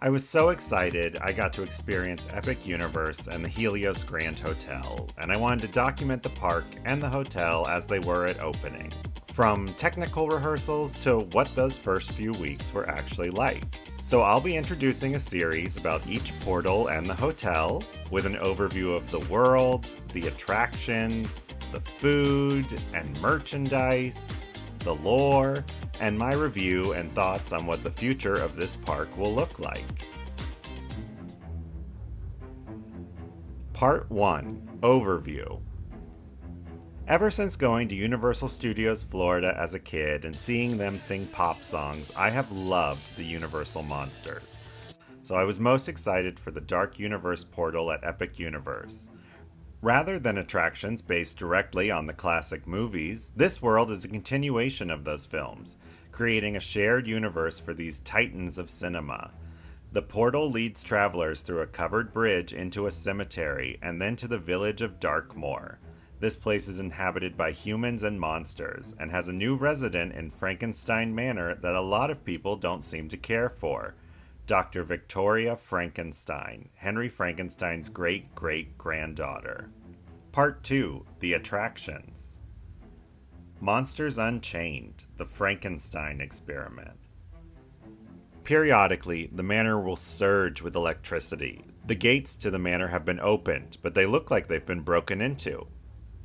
I was so excited I got to experience Epic Universe and the Helios Grand Hotel, and I wanted to document the park and the hotel as they were at opening. From technical rehearsals to what those first few weeks were actually like. So I'll be introducing a series about each portal and the hotel, with an overview of the world, the attractions, the food and merchandise, the lore, and my review and thoughts on what the future of this park will look like. Part 1 Overview. Ever since going to Universal Studios Florida as a kid and seeing them sing pop songs, I have loved the Universal monsters. So I was most excited for the Dark Universe portal at Epic Universe. Rather than attractions based directly on the classic movies, this world is a continuation of those films, creating a shared universe for these titans of cinema. The portal leads travelers through a covered bridge into a cemetery and then to the village of Darkmoor. This place is inhabited by humans and monsters, and has a new resident in Frankenstein Manor that a lot of people don't seem to care for. Dr. Victoria Frankenstein, Henry Frankenstein's great-great-granddaughter. Part 2 The Attractions. Monsters Unchained, the Frankenstein Experiment. Periodically, the manor will surge with electricity. The gates to the manor have been opened, but they look like they've been broken into.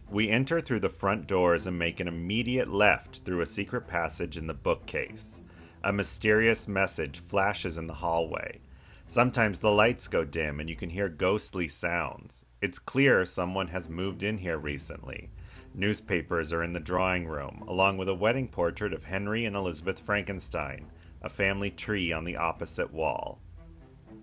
We enter through the front doors and make an immediate left through a secret passage in the bookcase. A mysterious message flashes in the hallway. Sometimes the lights go dim and you can hear ghostly sounds. It's clear someone has moved in here recently. Newspapers are in the drawing room, along with a wedding portrait of Henry and Elizabeth Frankenstein, a family tree on the opposite wall.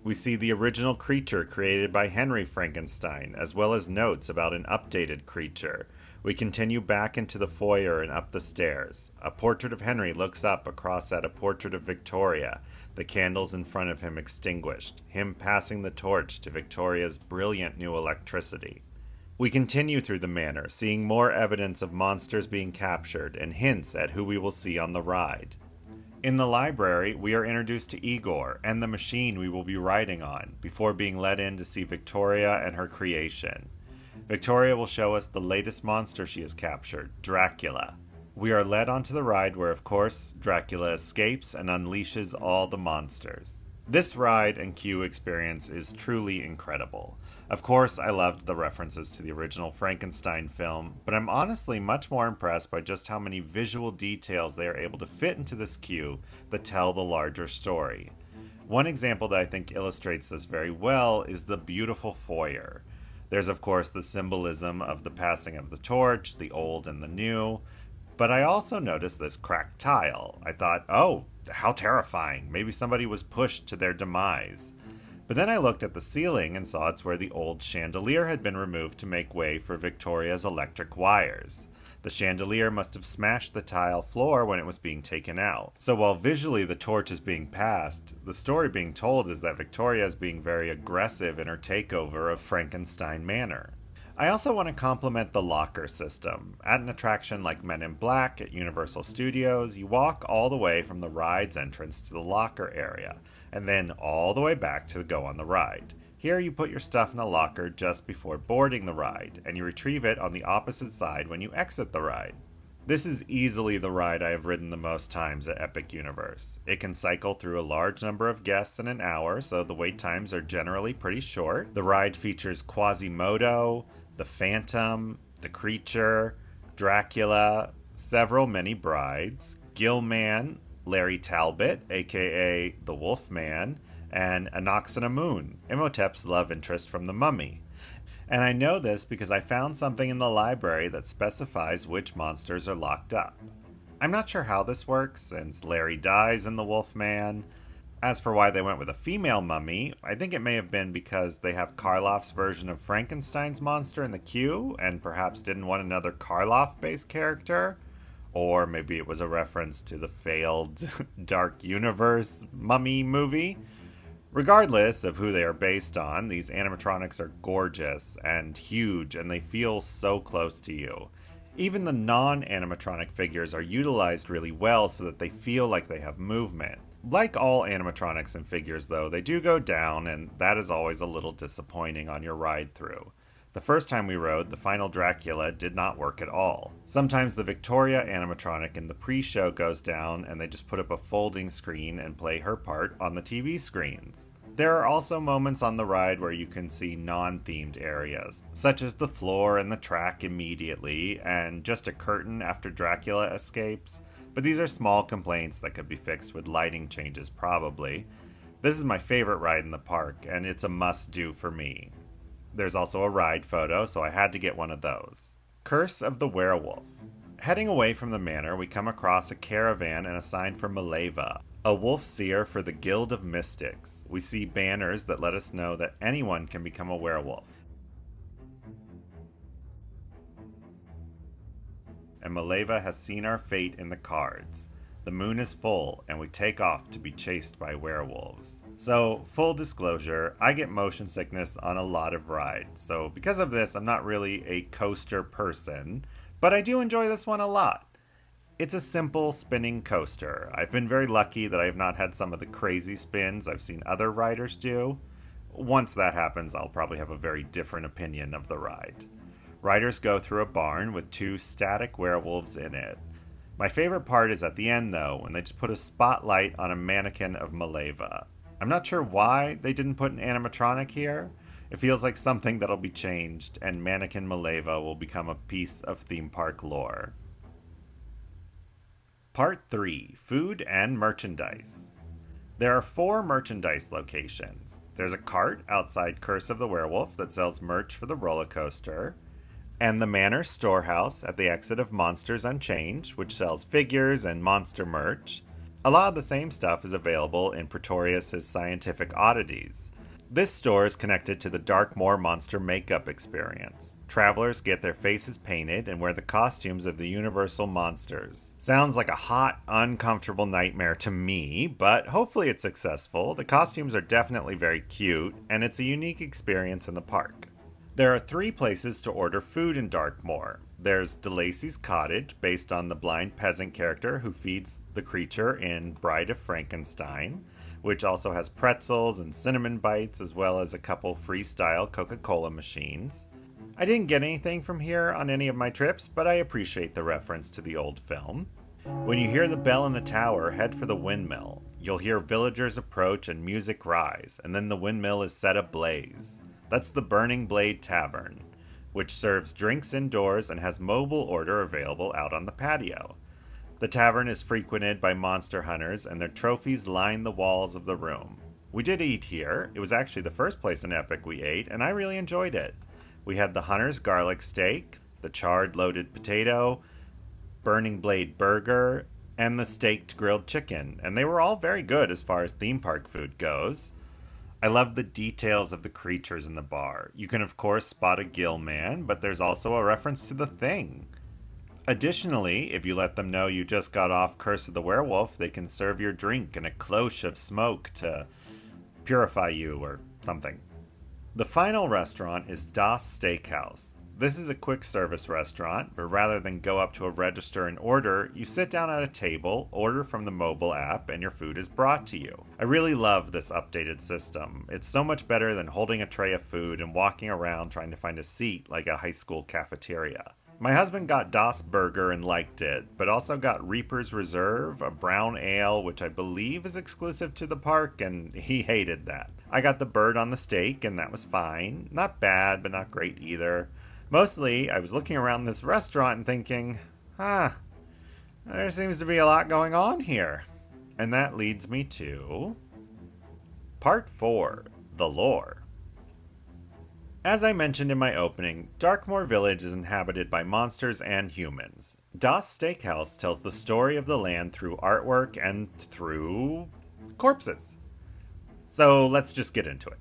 We see the original creature created by Henry Frankenstein, as well as notes about an updated creature. We continue back into the foyer and up the stairs. A portrait of Henry looks up across at a portrait of Victoria, the candles in front of him extinguished, him passing the torch to Victoria's brilliant new electricity. We continue through the manor, seeing more evidence of monsters being captured and hints at who we will see on the ride. In the library, we are introduced to Igor and the machine we will be riding on, before being let in to see Victoria and her creation. Victoria will show us the latest monster she has captured, Dracula. We are led onto the ride where, of course, Dracula escapes and unleashes all the monsters. This ride and queue experience is truly incredible. Of course, I loved the references to the original Frankenstein film, but I'm honestly much more impressed by just how many visual details they are able to fit into this queue that tell the larger story. One example that I think illustrates this very well is the beautiful foyer. There's of course the symbolism of the passing of the torch, the old and the new, but I also noticed this cracked tile. I thought, oh, how terrifying, maybe somebody was pushed to their demise. But then I looked at the ceiling and saw it's where the old chandelier had been removed to make way for Victoria's electric wires. The chandelier must have smashed the tile floor when it was being taken out. So while visually the torch is being passed, the story being told is that Victoria is being very aggressive in her takeover of Frankenstein Manor. I also want to compliment the locker system. At an attraction like Men in Black at Universal Studios, you walk all the way from the ride's entrance to the locker area, and then all the way back to go on the ride. Here you put your stuff in a locker just before boarding the ride, and you retrieve it on the opposite side when you exit the ride. This is easily the ride I have ridden the most times at Epic Universe. It can cycle through a large number of guests in an hour, so the wait times are generally pretty short. The ride features Quasimodo, the Phantom, the Creature, Dracula, several many brides, Gillman, Larry Talbot, aka the Wolfman, and Anoxinamun, Imhotep's love interest from The Mummy. And I know this because I found something in the library that specifies which monsters are locked up. I'm not sure how this works, since Larry dies in The Wolfman. As for why they went with a female mummy, I think it may have been because they have Karloff's version of Frankenstein's monster in the queue, and perhaps didn't want another Karloff-based character. Or maybe it was a reference to the failed Dark Universe mummy movie. Regardless of who they are based on, these animatronics are gorgeous and huge, and they feel so close to you. Even the non-animatronic figures are utilized really well so that they feel like they have movement. Like all animatronics and figures, though, they do go down, and that is always a little disappointing on your ride through. The first time we rode, the final Dracula did not work at all. Sometimes the Victoria animatronic in the pre show goes down, and they just put up a folding screen and play her part on the TV screens. There are also moments on the ride where you can see non themed areas, such as the floor and the track immediately, and just a curtain after Dracula escapes. But these are small complaints that could be fixed with lighting changes, probably. This is my favorite ride in the park, and it's a must do for me. There's also a ride photo, so I had to get one of those. Curse of the Werewolf. Heading away from the manor, we come across a caravan and a sign for Maleva, a wolf seer for the Guild of Mystics. We see banners that let us know that anyone can become a werewolf. And Maleva has seen our fate in the cards. The moon is full, and we take off to be chased by werewolves. So, full disclosure, I get motion sickness on a lot of rides, so because of this, I'm not really a coaster person, but I do enjoy this one a lot. It's a simple spinning coaster. I've been very lucky that I have not had some of the crazy spins I've seen other riders do. Once that happens, I'll probably have a very different opinion of the ride. Riders go through a barn with 2 static werewolves in it. My favorite part is at the end, though, when they just put a spotlight on a mannequin of Maleva. I'm not sure why they didn't put an animatronic here. It feels like something that'll be changed, and Mannequin Maleva will become a piece of theme park lore. Part 3. Food and Merchandise. There are 4 merchandise locations. There's a cart outside Curse of the Werewolf that sells merch for the roller coaster, and the Manor Storehouse at the exit of Monsters Unchained, which sells figures and monster merch. A lot of the same stuff is available in Pretorius' Scientific Oddities. This store is connected to the Darkmoor Monster Makeup Experience. Travelers get their faces painted and wear the costumes of the Universal Monsters. Sounds like a hot, uncomfortable nightmare to me, but hopefully it's successful. The costumes are definitely very cute, and it's a unique experience in the park. There are 3 places to order food in Darkmoor. There's DeLacy's Cottage, based on the blind peasant character who feeds the creature in Bride of Frankenstein, which also has pretzels and cinnamon bites, as well as a couple freestyle Coca-Cola machines. I didn't get anything from here on any of my trips, but I appreciate the reference to the old film. When you hear the bell in the tower, head for the windmill. You'll hear villagers approach and music rise, and then the windmill is set ablaze. That's the Burning Blade Tavern, which serves drinks indoors and has mobile order available out on the patio. The tavern is frequented by monster hunters, and their trophies line the walls of the room. We did eat here. It was actually the first place in Epic we ate, and I really enjoyed it. We had the Hunter's Garlic Steak, the Charred Loaded Potato, Burning Blade Burger, and the Staked Grilled Chicken, and they were all very good as far as theme park food goes. I love the details of the creatures in the bar. You can of course spot a gill man, but there's also a reference to the Thing. Additionally, if you let them know you just got off Curse of the Werewolf, they can serve your drink in a cloche of smoke to purify you or something. The final restaurant is Das Steakhouse. This is a quick service restaurant, where rather than go up to a register and order, you sit down at a table, order from the mobile app, and your food is brought to you. I really love this updated system. It's so much better than holding a tray of food and walking around trying to find a seat like a high school cafeteria. My husband got Das Burger and liked it, but also got Reaper's Reserve, a brown ale, which I believe is exclusive to the park, and he hated that. I got the bird on the steak, and that was fine. Not bad, but not great either. Mostly, I was looking around this restaurant and thinking, there seems to be a lot going on here. And that leads me to Part 4, The Lore. As I mentioned in my opening, Darkmoor Village is inhabited by monsters and humans. Das Steakhouse tells the story of the land through artwork and through corpses. So let's just get into it.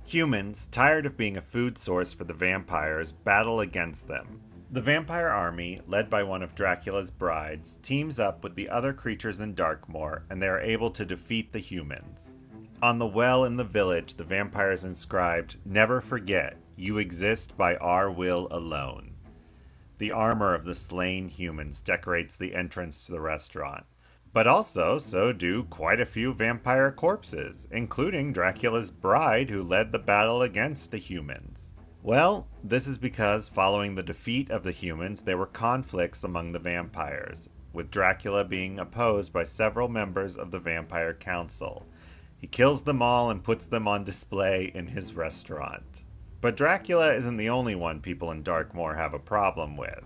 Humans, tired of being a food source for the vampires, battle against them. The vampire army, led by one of Dracula's brides, teams up with the other creatures in Darkmoor, and they are able to defeat the humans. On the well in the village, the vampires inscribed, "Never forget, you exist by our will alone." The armor of the slain humans decorates the entrance to the restaurant. But also, so do quite a few vampire corpses, including Dracula's bride who led the battle against the humans. Well, this is because following the defeat of the humans, there were conflicts among the vampires, with Dracula being opposed by several members of the Vampire Council. He kills them all and puts them on display in his restaurant. But Dracula isn't the only one people in Darkmoor have a problem with.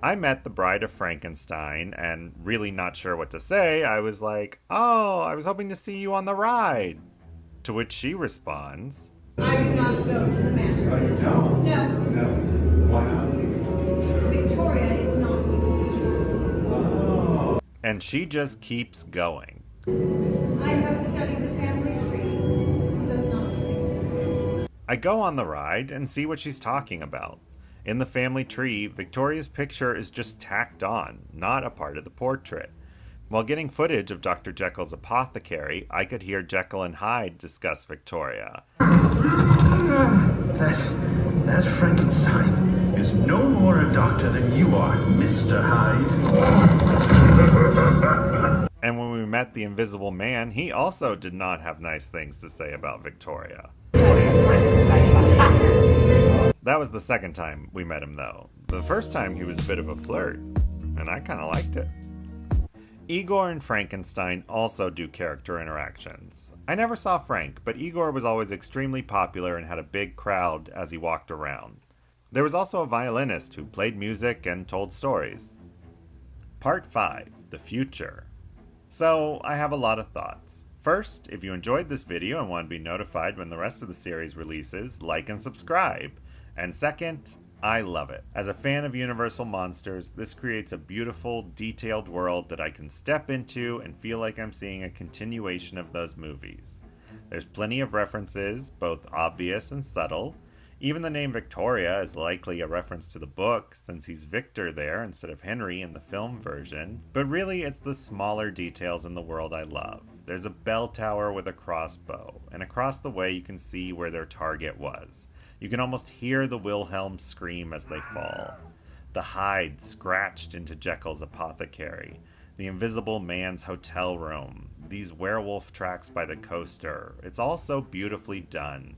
I met the Bride of Frankenstein, and really not sure what to say, I was like, "Oh, I was hoping to see you on the ride." To which she responds, I do not go to the manor. Oh, you don't? No, No. Why not? Victoria is not to be trusted. Oh. and she just keeps going. I have studied the family tree. It does not make sense. I go on the ride and see what she's talking about. In the family tree, Victoria's picture is just tacked on, not a part of the portrait. While getting footage of Dr. Jekyll's apothecary, I could hear Jekyll and Hyde discuss Victoria. That Frankenstein is no more a doctor than you are, Mr. Hyde. And when we met the Invisible Man, he also did not have nice things to say about Victoria. That was the second time we met him, though. The first time he was a bit of a flirt, and I kind of liked it. Igor and Frankenstein also do character interactions. I never saw Frank, but Igor was always extremely popular and had a big crowd as he walked around. There was also a violinist who played music and told stories. Part 5, The Future. So, I have a lot of thoughts. First, if you enjoyed this video and want to be notified when the rest of the series releases, like and subscribe. And second, I love it. As a fan of Universal Monsters, this creates a beautiful, detailed world that I can step into and feel like I'm seeing a continuation of those movies. There's plenty of references, both obvious and subtle. Even the name Victoria is likely a reference to the book, since he's Victor there instead of Henry in the film version. But really, it's the smaller details in the world I love. There's a bell tower with a crossbow, and across the way you can see where their target was. You can almost hear the Wilhelm scream as they fall. The hide scratched into Jekyll's apothecary. The Invisible Man's hotel room. These werewolf tracks by the coaster. It's all so beautifully done.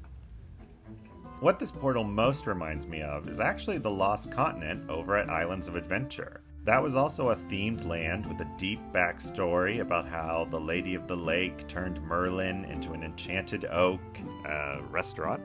What this portal most reminds me of is actually the Lost Continent over at Islands of Adventure. That was also a themed land with a deep backstory about how the Lady of the Lake turned Merlin into an enchanted oak restaurant,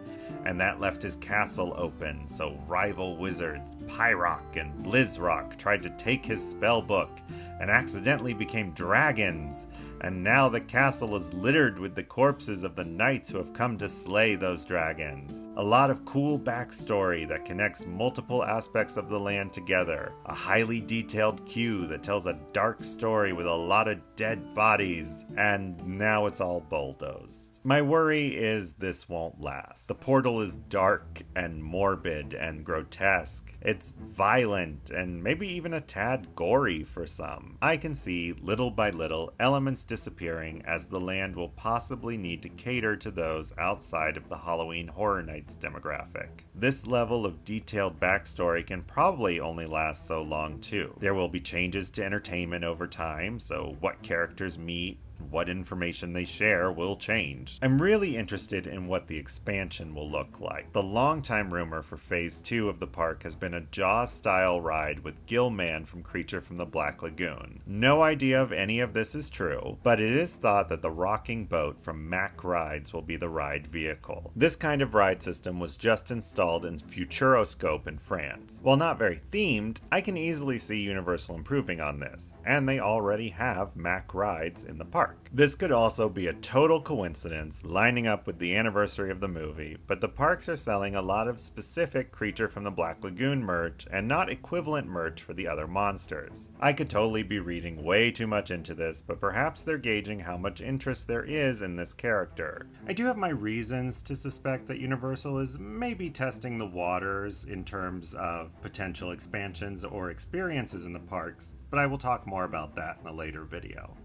and that left his castle open, so rival wizards Pyrock and Blizzrock tried to take his spell book and accidentally became dragons, and now the castle is littered with the corpses of the knights who have come to slay those dragons. A lot of cool backstory that connects multiple aspects of the land together. A highly detailed queue that tells a dark story with a lot of dead bodies, and now it's all bulldozed. My worry is this won't last. The portal is dark and morbid and grotesque. It's violent and maybe even a tad gory for some. I can see, little by little, elements disappearing as the land will possibly need to cater to those outside of the Halloween Horror Nights demographic. This level of detailed backstory can probably only last so long too. There will be changes to entertainment over time, so what characters meet, what information they share will change. I'm really interested in what the expansion will look like. The longtime rumor for Phase 2 of the park has been a Jaws-style ride with Gillman from Creature from the Black Lagoon. No idea if any of this is true, but it is thought that the rocking boat from Mack Rides will be the ride vehicle. This kind of ride system was just installed in Futuroscope in France. While not very themed, I can easily see Universal improving on this, and they already have Mack Rides in the park. This could also be a total coincidence lining up with the anniversary of the movie, but the parks are selling a lot of specific Creature from the Black Lagoon merch and not equivalent merch for the other monsters. I could totally be reading way too much into this, but perhaps they're gauging how much interest there is in this character. I do have my reasons to suspect that Universal is maybe testing the waters in terms of potential expansions or experiences in the parks, but I will talk more about that in a later video.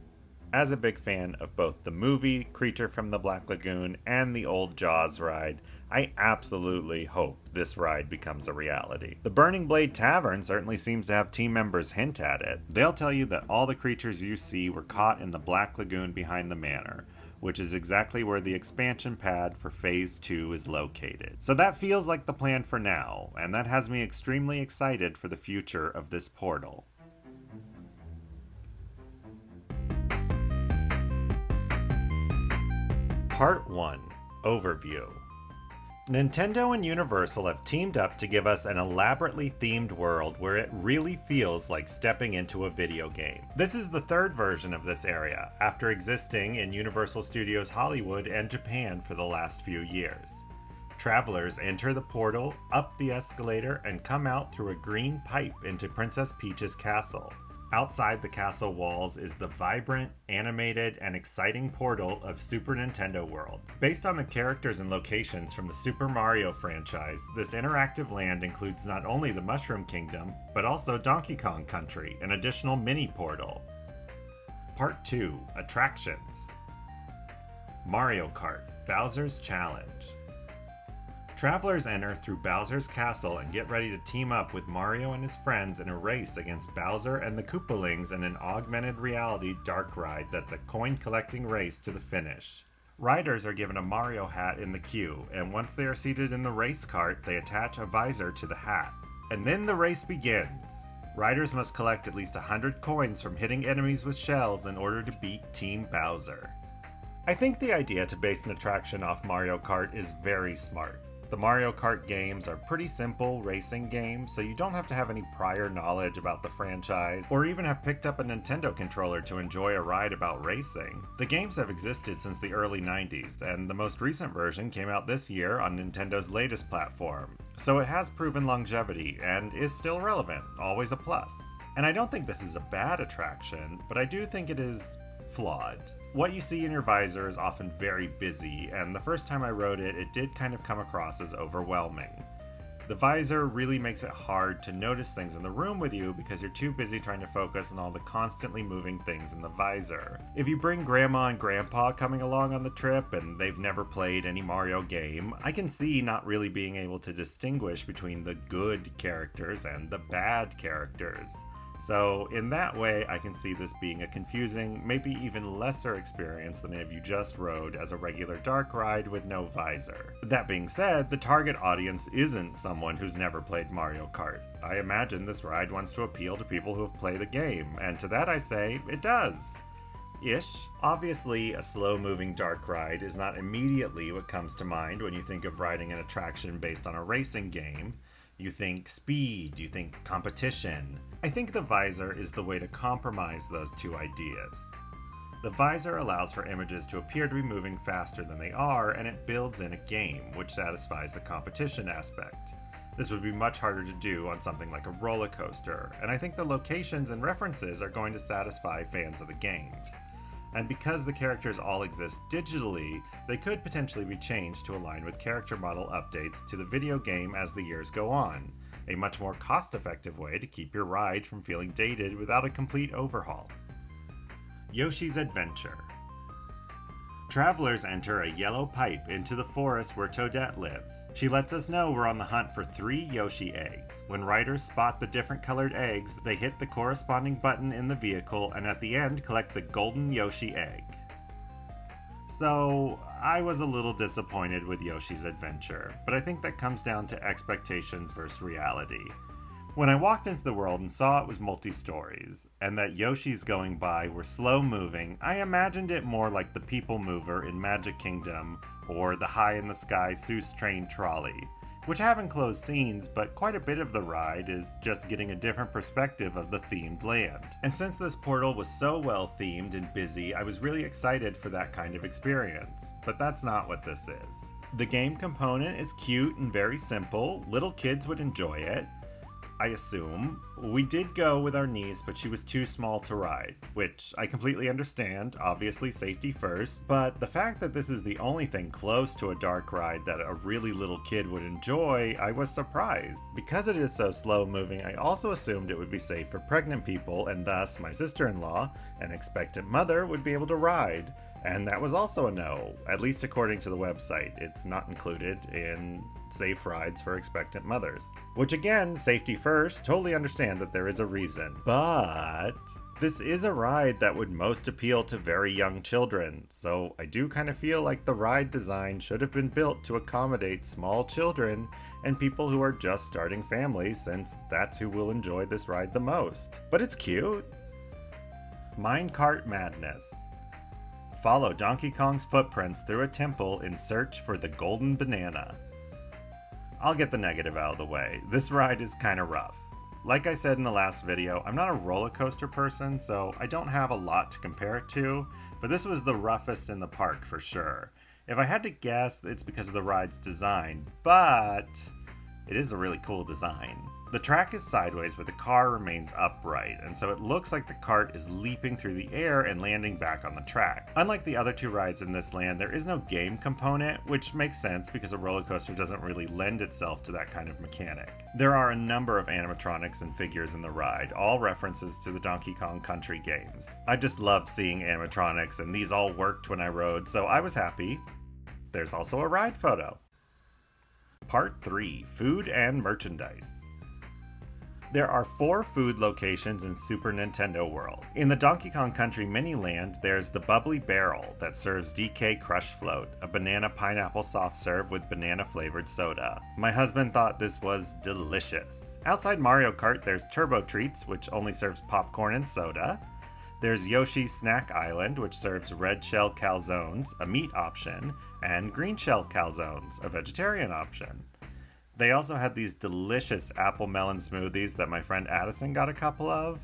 As a big fan of both the movie Creature from the Black Lagoon and the old Jaws ride, I absolutely hope this ride becomes a reality. The Burning Blade Tavern certainly seems to have team members hint at it. They'll tell you that all the creatures you see were caught in the Black Lagoon behind the manor, which is exactly where the expansion pad for Phase 2 is located. So that feels like the plan for now, and that has me extremely excited for the future of this portal. Part 1. Overview. Nintendo and Universal have teamed up to give us an elaborately themed world where it really feels like stepping into a video game. This is the third version of this area, after existing in Universal Studios Hollywood and Japan for the last few years. Travelers enter the portal, up the escalator, and come out through a green pipe into Princess Peach's castle. Outside the castle walls is the vibrant, animated, and exciting portal of Super Nintendo World. Based on the characters and locations from the Super Mario franchise, this interactive land includes not only the Mushroom Kingdom, but also Donkey Kong Country, an additional mini-portal. Part 2. Attractions. Mario Kart: Bowser's Challenge. Travelers enter through Bowser's castle and get ready to team up with Mario and his friends in a race against Bowser and the Koopalings in an augmented reality dark ride that's a coin-collecting race to the finish. Riders are given a Mario hat in the queue, and once they are seated in the race cart, they attach a visor to the hat. And then the race begins! Riders must collect at least 100 coins from hitting enemies with shells in order to beat Team Bowser. I think the idea to base an attraction off Mario Kart is very smart. The Mario Kart games are pretty simple racing games, so you don't have to have any prior knowledge about the franchise, or even have picked up a Nintendo controller to enjoy a ride about racing. The games have existed since the early 90s, and the most recent version came out this year on Nintendo's latest platform, so it has proven longevity and is still relevant, always a plus. And I don't think this is a bad attraction, but I do think it is flawed. What you see in your visor is often very busy, and the first time I rode it, it did kind of come across as overwhelming. The visor really makes it hard to notice things in the room with you because you're too busy trying to focus on all the constantly moving things in the visor. If you bring Grandma and Grandpa coming along on the trip and they've never played any Mario game, I can see not really being able to distinguish between the good characters and the bad characters. So in that way, I can see this being a confusing, maybe even lesser experience than if you just rode as a regular dark ride with no visor. That being said, the target audience isn't someone who's never played Mario Kart. I imagine this ride wants to appeal to people who have played the game, and to that I say, it does. Ish. Obviously, a slow-moving dark ride is not immediately what comes to mind when you think of riding an attraction based on a racing game. You think speed, you think competition. I think the visor is the way to compromise those two ideas. The visor allows for images to appear to be moving faster than they are, and it builds in a game, which satisfies the competition aspect. This would be much harder to do on something like a roller coaster, and I think the locations and references are going to satisfy fans of the games. And because the characters all exist digitally, they could potentially be changed to align with character model updates to the video game as the years go on, a much more cost-effective way to keep your ride from feeling dated without a complete overhaul. Yoshi's Adventure. Travelers enter a yellow pipe into the forest where Toadette lives. She lets us know we're on the hunt for 3 Yoshi eggs. When riders spot the different colored eggs, they hit the corresponding button in the vehicle and at the end collect the golden Yoshi egg. So, I was a little disappointed with Yoshi's Adventure, but I think that comes down to expectations versus reality. When I walked into the world and saw it was multi-stories, and that Yoshis going by were slow-moving, I imagined it more like the People Mover in Magic Kingdom or the high-in-the-sky Seuss Train Trolley, which have enclosed scenes, but quite a bit of the ride is just getting a different perspective of the themed land. And since this portal was so well themed and busy, I was really excited for that kind of experience, but that's not what this is. The game component is cute and very simple, little kids would enjoy it. I assume. We did go with our niece, but she was too small to ride, which I completely understand, obviously safety first, but the fact that this is the only thing close to a dark ride that a really little kid would enjoy, I was surprised. Because it is so slow moving, I also assumed it would be safe for pregnant people, and thus my sister-in-law, an expectant mother, would be able to ride. And that was also a no, at least according to the website. It's not included in safe rides for expectant mothers. Which again, safety first, totally understand that there is a reason. But this is a ride that would most appeal to very young children, so I do kind of feel like the ride design should have been built to accommodate small children and people who are just starting families, since that's who will enjoy this ride the most. But it's cute. Minecart Madness. Follow Donkey Kong's footprints through a temple in search for the golden banana. I'll get the negative out of the way. This ride is kinda rough. Like I said in the last video, I'm not a roller coaster person, so I don't have a lot to compare it to, but this was the roughest in the park for sure. If I had to guess, it's because of the ride's design, but it is a really cool design. The track is sideways, but the car remains upright, and so it looks like the cart is leaping through the air and landing back on the track. Unlike the other two rides in this land, there is no game component, which makes sense because a roller coaster doesn't really lend itself to that kind of mechanic. There are a number of animatronics and figures in the ride, all references to the Donkey Kong Country games. I just love seeing animatronics, and these all worked when I rode, so I was happy. There's also a ride photo. Part 3, Food and Merchandise. There are 4 food locations in Super Nintendo World. In the Donkey Kong Country Mini Land, there's the Bubbly Barrel that serves DK Crush Float, a banana pineapple soft serve with banana flavored soda. My husband thought this was delicious. Outside Mario Kart, there's Turbo Treats, which only serves popcorn and soda. There's Yoshi's Snack Island, which serves red shell calzones, a meat option, and green shell calzones, a vegetarian option. They also had these delicious apple melon smoothies that my friend Addison got a couple of.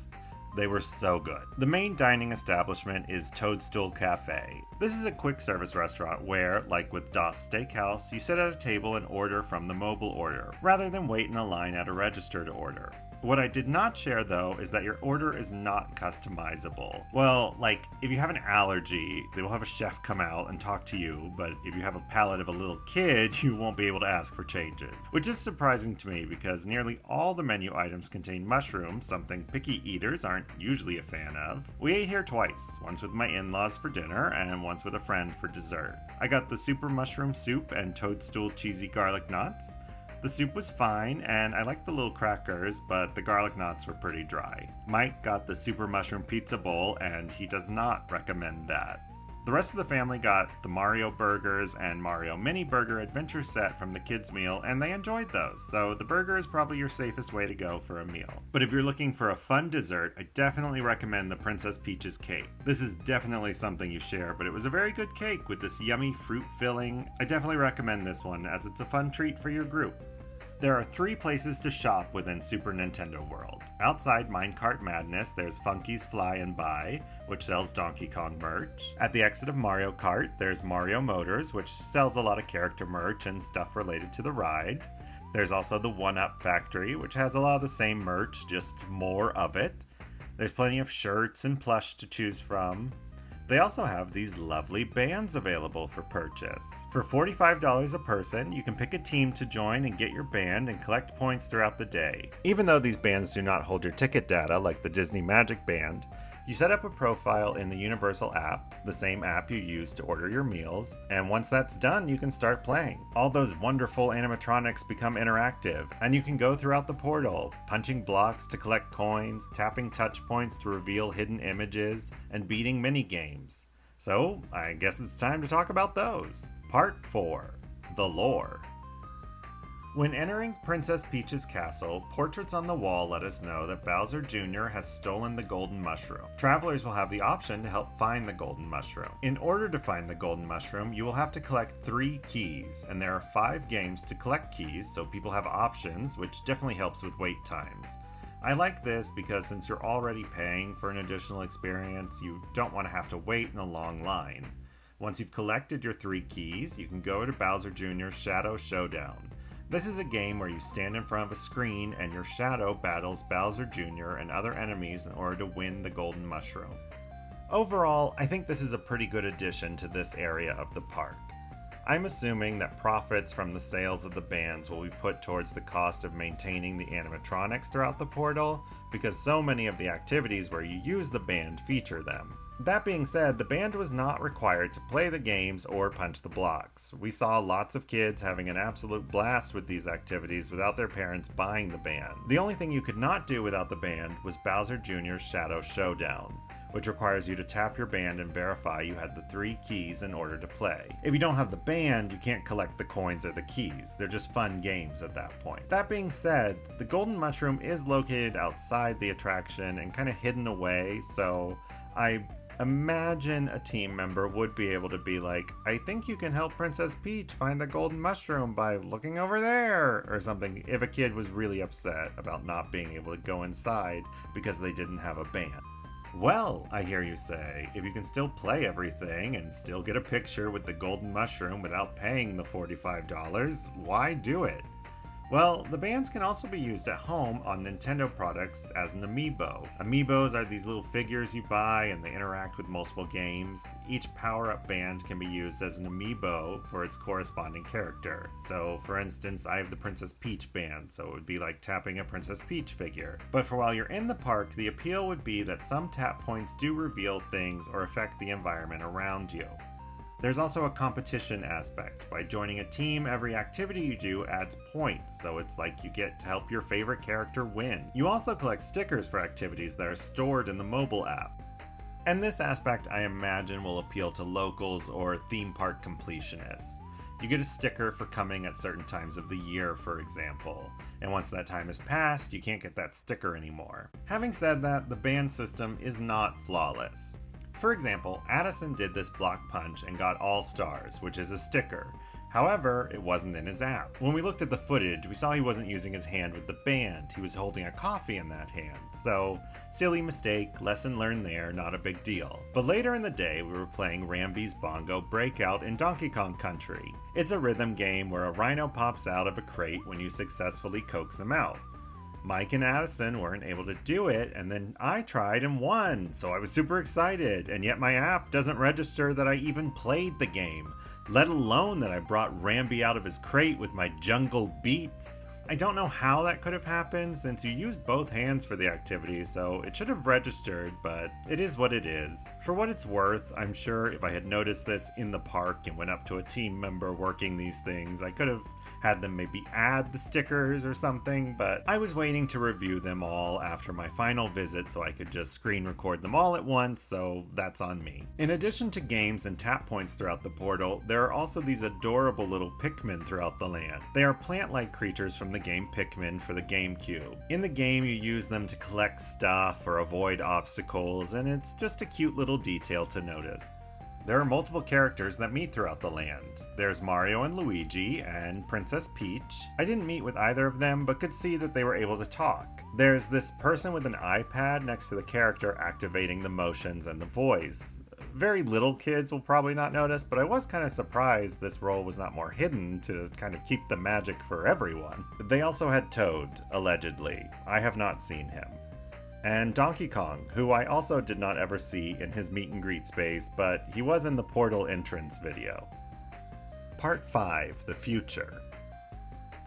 They were so good. The main dining establishment is Toadstool Cafe. This is a quick service restaurant where, like with Das Steakhouse, you sit at a table and order from the mobile order, rather than wait in a line at a register to order. What I did not share though is that your order is not customizable. Well, like if you have an allergy, they will have a chef come out and talk to you, but if you have a palate of a little kid, you won't be able to ask for changes. Which is surprising to me because nearly all the menu items contain mushrooms, something picky eaters aren't usually a fan of. We ate here twice, once with my in-laws for dinner and once with a friend for dessert. I got the super mushroom soup and toadstool cheesy garlic knots. The soup was fine, and I liked the little crackers, but the garlic knots were pretty dry. Mike got the super mushroom pizza bowl, and he does not recommend that. The rest of the family got the Mario Burgers and Mario Mini Burger Adventure set from the kids' meal, and they enjoyed those, so the burger is probably your safest way to go for a meal. But if you're looking for a fun dessert, I definitely recommend the Princess Peach's cake. This is definitely something you share, but it was a very good cake with this yummy fruit filling. I definitely recommend this one, as it's a fun treat for your group. There are 3 places to shop within Super Nintendo World. Outside Minecart Madness, there's Funky's Fly and Buy, which sells Donkey Kong merch. At the exit of Mario Kart, there's Mario Motors, which sells a lot of character merch and stuff related to the ride. There's also the 1-Up Factory, which has a lot of the same merch, just more of it. There's plenty of shirts and plush to choose from. They also have these lovely bands available for purchase. For $45 a person, you can pick a team to join and get your band and collect points throughout the day. Even though these bands do not hold your ticket data like the Disney Magic Band, you set up a profile in the Universal app, the same app you use to order your meals, and once that's done, you can start playing. All those wonderful animatronics become interactive, and you can go throughout the portal, punching blocks to collect coins, tapping touch points to reveal hidden images, and beating mini-games. So, I guess it's time to talk about those. Part 4. The Lore. When entering Princess Peach's castle, portraits on the wall let us know that Bowser Jr. has stolen the golden mushroom. Travelers will have the option to help find the golden mushroom. In order to find the golden mushroom, you will have to collect 3 keys, and there are 5 games to collect keys, so people have options, which definitely helps with wait times. I like this because since you're already paying for an additional experience, you don't want to have to wait in a long line. Once you've collected your 3 keys, you can go to Bowser Jr.'s Shadow Showdown. This is a game where you stand in front of a screen and your shadow battles Bowser Jr. and other enemies in order to win the golden mushroom. Overall, I think this is a pretty good addition to this area of the park. I'm assuming that profits from the sales of the bands will be put towards the cost of maintaining the animatronics throughout the portal, because so many of the activities where you use the band feature them. That being said, the band was not required to play the games or punch the blocks. We saw lots of kids having an absolute blast with these activities without their parents buying the band. The only thing you could not do without the band was Bowser Jr.'s Shadow Showdown, which requires you to tap your band and verify you had the 3 keys in order to play. If you don't have the band, you can't collect the coins or the keys. They're just fun games at that point. That being said, the Golden Mushroom is located outside the attraction and kind of hidden away, so I imagine a team member would be able to be like, I think you can help Princess Peach find the Golden Mushroom by looking over there, or something, if a kid was really upset about not being able to go inside because they didn't have a band. Well, I hear you say, if you can still play everything and still get a picture with the Golden Mushroom without paying the $45, why do it? Well, the bands can also be used at home on Nintendo products as an amiibo. Amiibos are these little figures you buy and they interact with multiple games. Each power-up band can be used as an amiibo for its corresponding character. So, for instance, I have the Princess Peach band, so it would be like tapping a Princess Peach figure. But for while you're in the park, the appeal would be that some tap points do reveal things or affect the environment around you. There's also a competition aspect. By joining a team, every activity you do adds points, so it's like you get to help your favorite character win. You also collect stickers for activities that are stored in the mobile app. And this aspect, I imagine, will appeal to locals or theme park completionists. You get a sticker for coming at certain times of the year, for example, and once that time has passed, you can't get that sticker anymore. Having said that, the band system is not flawless. For example, Addison did this block punch and got all stars, which is a sticker. However, it wasn't in his app. When we looked at the footage, we saw he wasn't using his hand with the band. He was holding a coffee in that hand. So, silly mistake, lesson learned there, not a big deal. But later in the day, we were playing Rambi's Bongo Breakout in Donkey Kong Country. It's a rhythm game where a rhino pops out of a crate when you successfully coax him out. Mike and Addison weren't able to do it, and then I tried and won, so I was super excited, and yet my app doesn't register that I even played the game, let alone that I brought Rambi out of his crate with my jungle beats. I don't know how that could have happened since you used both hands for the activity, so it should have registered, but it is what it is. For what it's worth, I'm sure if I had noticed this in the park and went up to a team member working these things, I could have had them maybe add the stickers or something, but I was waiting to review them all after my final visit so I could just screen record them all at once, so that's on me. In addition to games and tap points throughout the portal, there are also these adorable little Pikmin throughout the land. They are plant-like creatures from the game Pikmin for the GameCube. In the game, you use them to collect stuff or avoid obstacles, and it's just a cute little detail to notice. There are multiple characters that meet throughout the land. There's Mario and Luigi, and Princess Peach. I didn't meet with either of them, but could see that they were able to talk. There's this person with an iPad next to the character activating the motions and the voice. Very little kids will probably not notice, but I was kind of surprised this role was not more hidden to kind of keep the magic for everyone. They also had Toad, allegedly. I have not seen him. And Donkey Kong, who I also did not ever see in his meet and greet space, but he was in the portal entrance video. Part 5, The Future.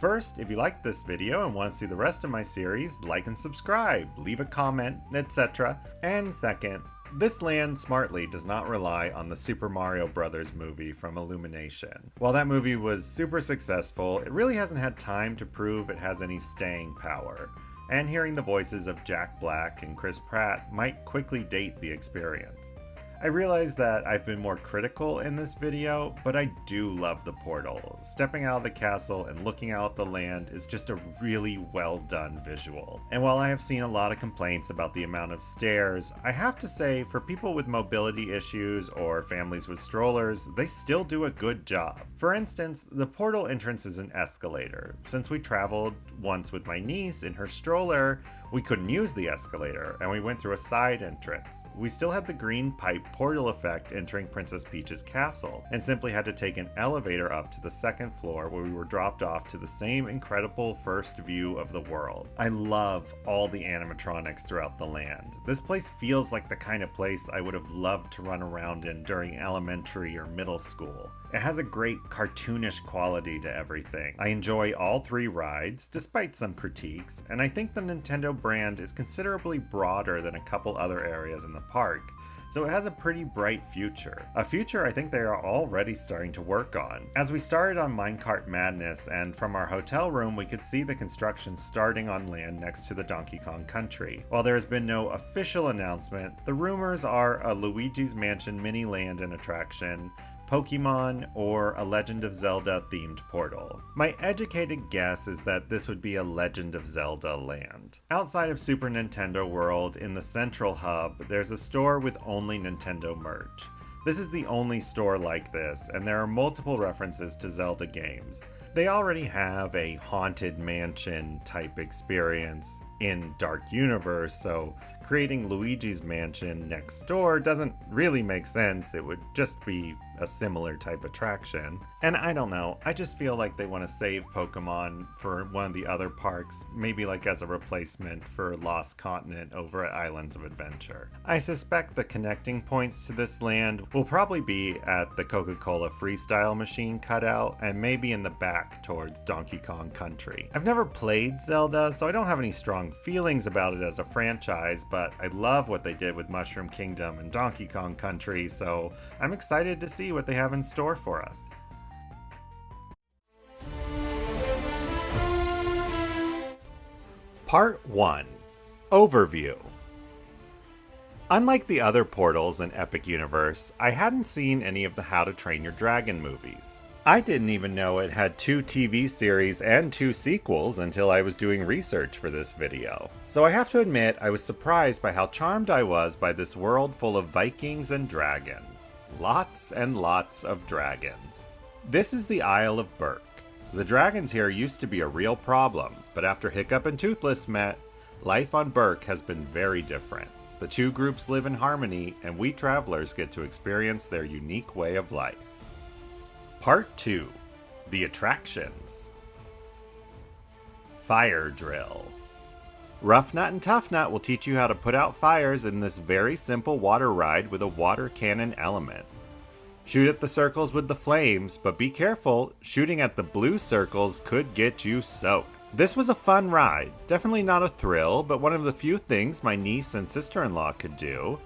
First, if you liked this video and want to see the rest of my series, like and subscribe, leave a comment, etc. And second, this land smartly does not rely on the Super Mario Bros. Movie from Illumination. While that movie was super successful, it really hasn't had time to prove it has any staying power. And hearing the voices of Jack Black and Chris Pratt might quickly date the experience. I realize that I've been more critical in this video, but I do love the portal. Stepping out of the castle and looking out the land is just a really well done visual. And while I have seen a lot of complaints about the amount of stairs, I have to say for people with mobility issues or families with strollers, they still do a good job. For instance, the portal entrance is an escalator. Since we traveled once with my niece in her stroller, We couldn't use the escalator, and we went through a side entrance. We still had the green pipe portal effect entering Princess Peach's castle, and simply had to take an elevator up to the second floor where we were dropped off to the same incredible first view of the world. I love all the animatronics throughout the land. This place feels like the kind of place I would have loved to run around in during elementary or middle school. It has a great cartoonish quality to everything. I enjoy all 3 rides, despite some critiques, and I think the Nintendo brand is considerably broader than a couple other areas in the park, so it has a pretty bright future. A future I think they are already starting to work on. As we started on Minecart Madness, and from our hotel room we could see the construction starting on land next to the Donkey Kong Country. While there has been no official announcement, the rumors are a Luigi's Mansion mini land and attraction, Pokemon, or a Legend of Zelda themed portal. My educated guess is that this would be a Legend of Zelda land. Outside of Super Nintendo World, in the central hub, there's a store with only Nintendo merch. This is the only store like this, and there are multiple references to Zelda games. They already have a haunted mansion type experience in Dark Universe, so creating Luigi's Mansion next door doesn't really make sense. It would just be a similar type attraction. And I don't know, I just feel like they want to save Pokemon for one of the other parks, maybe like as a replacement for Lost Continent over at Islands of Adventure. I suspect the connecting points to this land will probably be at the Coca-Cola Freestyle machine cutout and maybe in the back towards Donkey Kong Country. I've never played Zelda, so I don't have any strong feelings about it as a franchise, but I love what they did with Mushroom Kingdom and Donkey Kong Country, so I'm excited to see what they have in store for us. Part 1. Overview. Unlike the other portals in Epic Universe, I hadn't seen any of the How to Train Your Dragon movies. I didn't even know it had 2 TV series and 2 sequels until I was doing research for this video. So I have to admit I was surprised by how charmed I was by this world full of Vikings and dragons. Lots and lots of dragons. This is the Isle of Berk. The dragons here used to be a real problem, but after Hiccup and Toothless met, life on Berk has been very different. The 2 groups live in harmony, and we travelers get to experience their unique way of life. Part 2. The Attractions. Fire Drill. Rough Nut and Tough Nut will teach you how to put out fires in this very simple water ride with a water cannon element. Shoot at the circles with the flames, but be careful, shooting at the blue circles could get you soaked. This was a fun ride, definitely not a thrill, but one of the few things my niece and sister-in-law could do.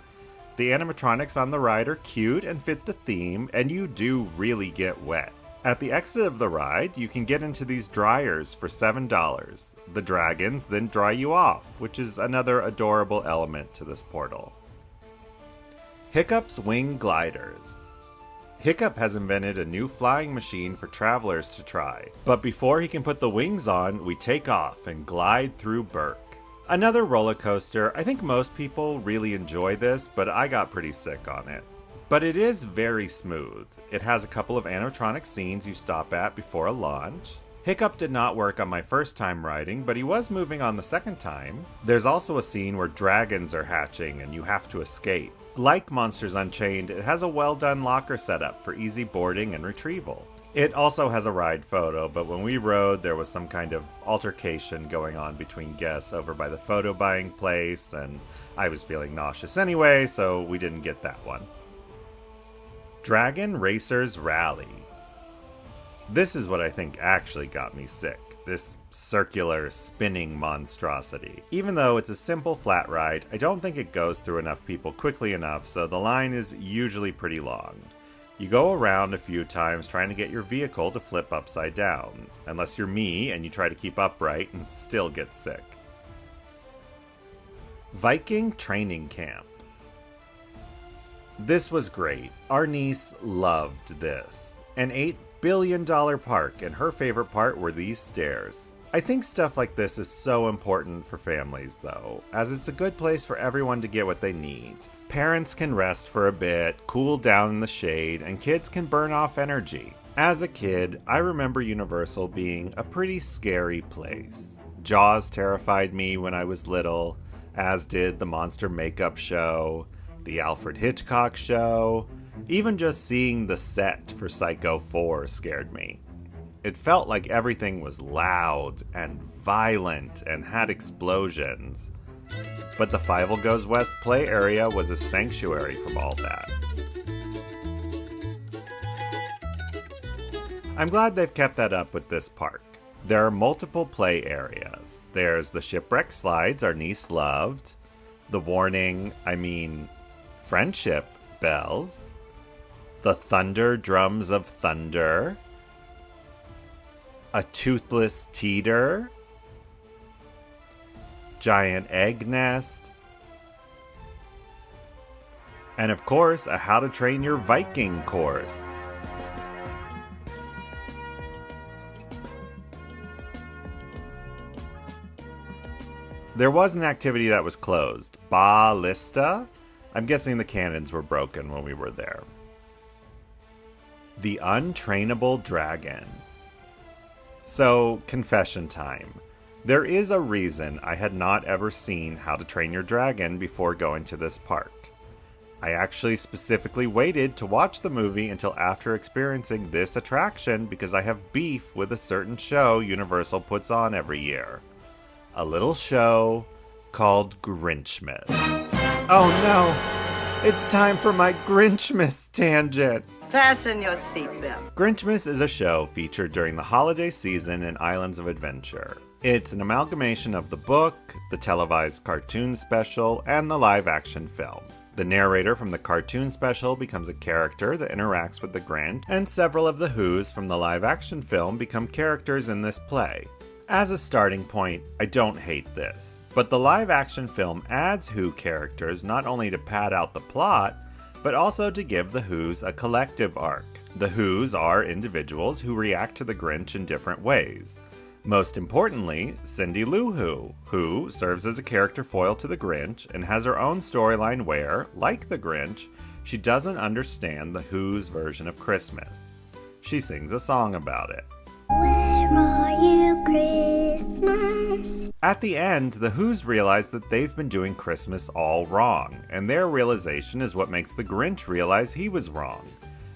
The animatronics on the ride are cute and fit the theme, and you do really get wet. At the exit of the ride, you can get into these dryers for $7. The dragons then dry you off, which is another adorable element to this portal. Hiccup's Wing Gliders. Hiccup has invented a new flying machine for travelers to try, but before he can put the wings on, we take off and glide through Berk. Another roller coaster. I think most people really enjoy this, but I got pretty sick on it. But it is very smooth. It has a couple of animatronic scenes you stop at before a launch. Hiccup did not work on my first time riding, but he was moving on the second time. There's also a scene where dragons are hatching and you have to escape. Like Monsters Unchained, it has a well done locker setup for easy boarding and retrieval. It also has a ride photo, but when we rode, there was some kind of altercation going on between guests over by the photo buying place, and I was feeling nauseous anyway, so we didn't get that one. Dragon Racers Rally. This is what I think actually got me sick. This circular, spinning monstrosity. Even though it's a simple flat ride, I don't think it goes through enough people quickly enough, so the line is usually pretty long. You go around a few times trying to get your vehicle to flip upside down, unless you're me and you try to keep upright and still get sick. Viking Training Camp. This was great. Our niece loved this. An $8 billion park, and her favorite part were these stairs. I think stuff like this is so important for families though, as it's a good place for everyone to get what they need. Parents can rest for a bit, cool down in the shade, and kids can burn off energy. As a kid, I remember Universal being a pretty scary place. Jaws terrified me when I was little, as did the Monster Makeup Show, the Alfred Hitchcock Show. Even just seeing the set for Psycho 4 scared me. It felt like everything was loud and violent and had explosions. But the Fievel Goes West play area was a sanctuary from all that. I'm glad they've kept that up with this park. There are multiple play areas. There's the shipwreck slides our niece loved, the friendship bells, the thunder drums of thunder, a toothless teeter, giant egg nest, and of course, a How to Train Your Viking course. There was an activity that was closed. Ballista? I'm guessing the cannons were broken when we were there. The Untrainable Dragon. So, confession time. There is a reason I had not ever seen How to Train Your Dragon before going to this park. I actually specifically waited to watch the movie until after experiencing this attraction because I have beef with a certain show Universal puts on every year. A little show called Grinchmas. Oh no! It's time for my Grinchmas tangent! Fasten your seatbelt. Grinchmas is a show featured during the holiday season in Islands of Adventure. It's an amalgamation of the book, the televised cartoon special, and the live-action film. The narrator from the cartoon special becomes a character that interacts with the Grinch, and several of the Whos from the live-action film become characters in this play. As a starting point, I don't hate this, but the live-action film adds Who characters not only to pad out the plot, but also to give the Whos a collective arc. The Whos are individuals who react to the Grinch in different ways. Most importantly, Cindy Lou Who serves as a character foil to the Grinch and has her own storyline where, like the Grinch, she doesn't understand the Who's version of Christmas. She sings a song about it. Where are you, Christmas? At the end, the Whos realize that they've been doing Christmas all wrong, and their realization is what makes the Grinch realize he was wrong.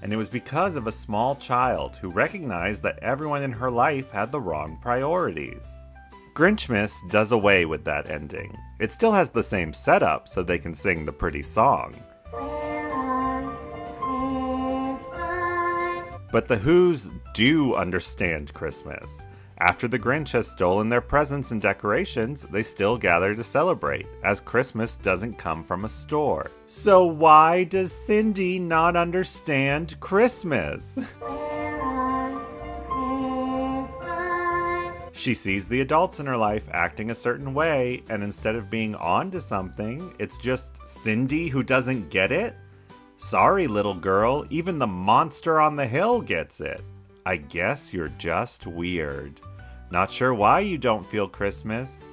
And it was because of a small child who recognized that everyone in her life had the wrong priorities. Grinchmas does away with that ending. It still has the same setup so they can sing the pretty song. But the Whos do understand Christmas. After the Grinch has stolen their presents and decorations, they still gather to celebrate, as Christmas doesn't come from a store. So why does Cindy not understand Christmas? She sees the adults in her life acting a certain way, and instead of being on to something, it's just Cindy who doesn't get it? Sorry, little girl, even the monster on the hill gets it. I guess you're just weird. Not sure why you don't feel Christmas.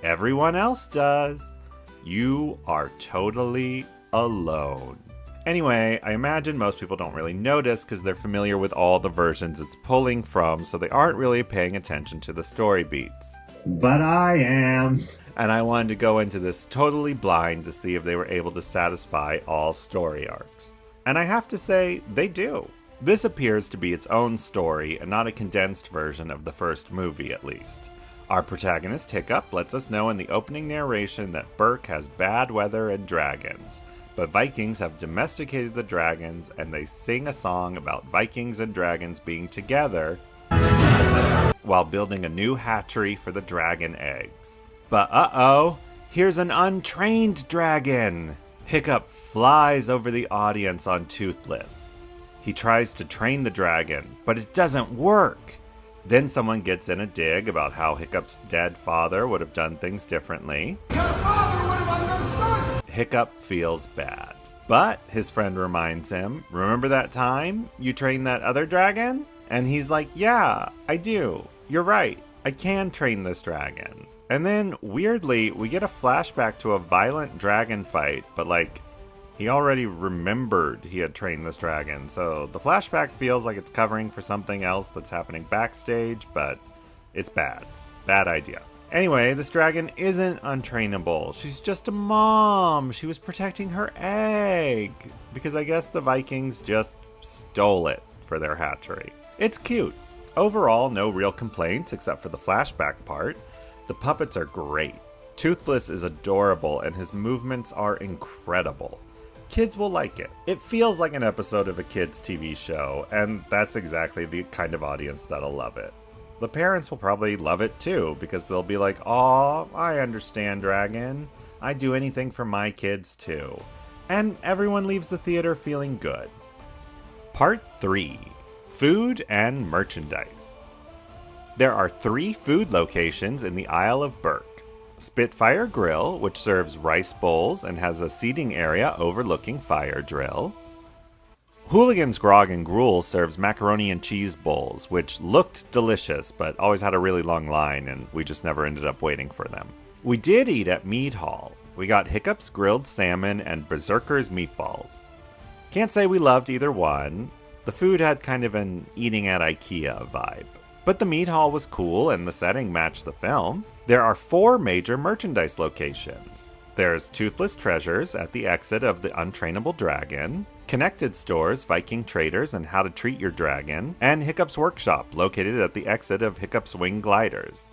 Everyone else does. You are totally alone. Anyway, I imagine most people don't really notice because they're familiar with all the versions it's pulling from, so they aren't really paying attention to the story beats. But I am. And I wanted to go into this totally blind to see if they were able to satisfy all story arcs. And I have to say, they do. This appears to be its own story and not a condensed version of the first movie, at least. Our protagonist, Hiccup, lets us know in the opening narration that Berk has bad weather and dragons, but Vikings have domesticated the dragons and they sing a song about Vikings and dragons being together while building a new hatchery for the dragon eggs. But uh-oh, here's an untrained dragon! Hiccup flies over the audience on Toothless. He tries to train the dragon, but it doesn't work. Then someone gets in a dig about how Hiccup's dead father would have done things differently. Your father would have understood. Hiccup feels bad. But his friend reminds him, remember that time you trained that other dragon? And he's like, yeah, I do. You're right. I can train this dragon. And then, weirdly, we get a flashback to a violent dragon fight, but he already remembered he had trained this dragon, so the flashback feels like it's covering for something else that's happening backstage, but it's bad. Bad idea. Anyway, this dragon isn't untrainable. She's just a mom. She was protecting her egg. Because I guess the Vikings just stole it for their hatchery. It's cute. Overall, no real complaints except for the flashback part. The puppets are great. Toothless is adorable and his movements are incredible. Kids will like it. It feels like an episode of a kids' TV show, and that's exactly the kind of audience that'll love it. The parents will probably love it too, because they'll be like, "Aw, I understand, Dragon. I'd do anything for my kids too." And everyone leaves the theater feeling good. Part 3. Food and Merchandise. There are 3 food locations in the Isle of Berk. Spitfire Grill, which serves rice bowls and has a seating area overlooking Fire Drill. Hooligan's Grog and Gruel serves macaroni and cheese bowls, which looked delicious, but always had a really long line, and we just never ended up waiting for them. We did eat at Mead Hall. We got Hiccup's grilled salmon and Berserker's meatballs. Can't say we loved either one. The food had kind of an eating at IKEA vibe. But the Mead Hall was cool and the setting matched the film. There are 4 major merchandise locations. There's Toothless Treasures at the exit of the Untrainable Dragon, Connected Stores, Viking Traders and How to Treat Your Dragon, and Hiccup's Workshop, located at the exit of Hiccup's Wing Gliders.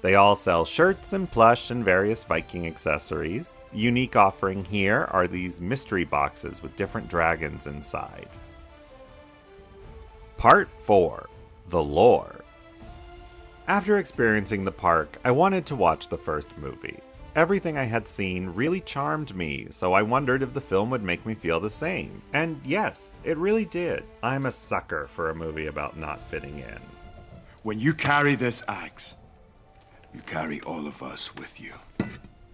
They all sell shirts and plush and various Viking accessories. The unique offering here are these mystery boxes with different dragons inside. Part 4. The Lore. After experiencing the park, I wanted to watch the first movie. Everything I had seen really charmed me, so I wondered if the film would make me feel the same. And yes, it really did. I'm a sucker for a movie about not fitting in. When you carry this axe, you carry all of us with you.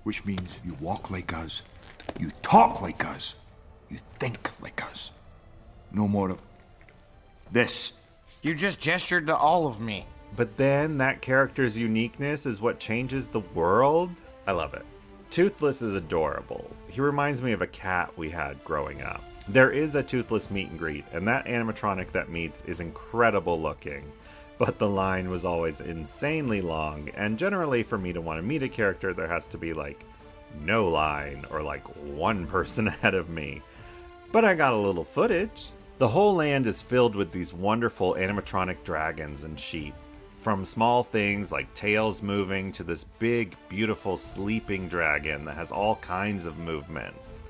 Which means you walk like us, you talk like us, you think like us. No more of this. You just gestured to all of me. But then that character's uniqueness is what changes the world? I love it. Toothless is adorable. He reminds me of a cat we had growing up. There is a Toothless meet and greet, and that animatronic that meets is incredible looking. But the line was always insanely long, and generally for me to want to meet a character, there has to be like no line or like one person ahead of me. But I got a little footage. The whole land is filled with these wonderful animatronic dragons and sheep. From small things like tails moving to this big, beautiful sleeping dragon that has all kinds of movements.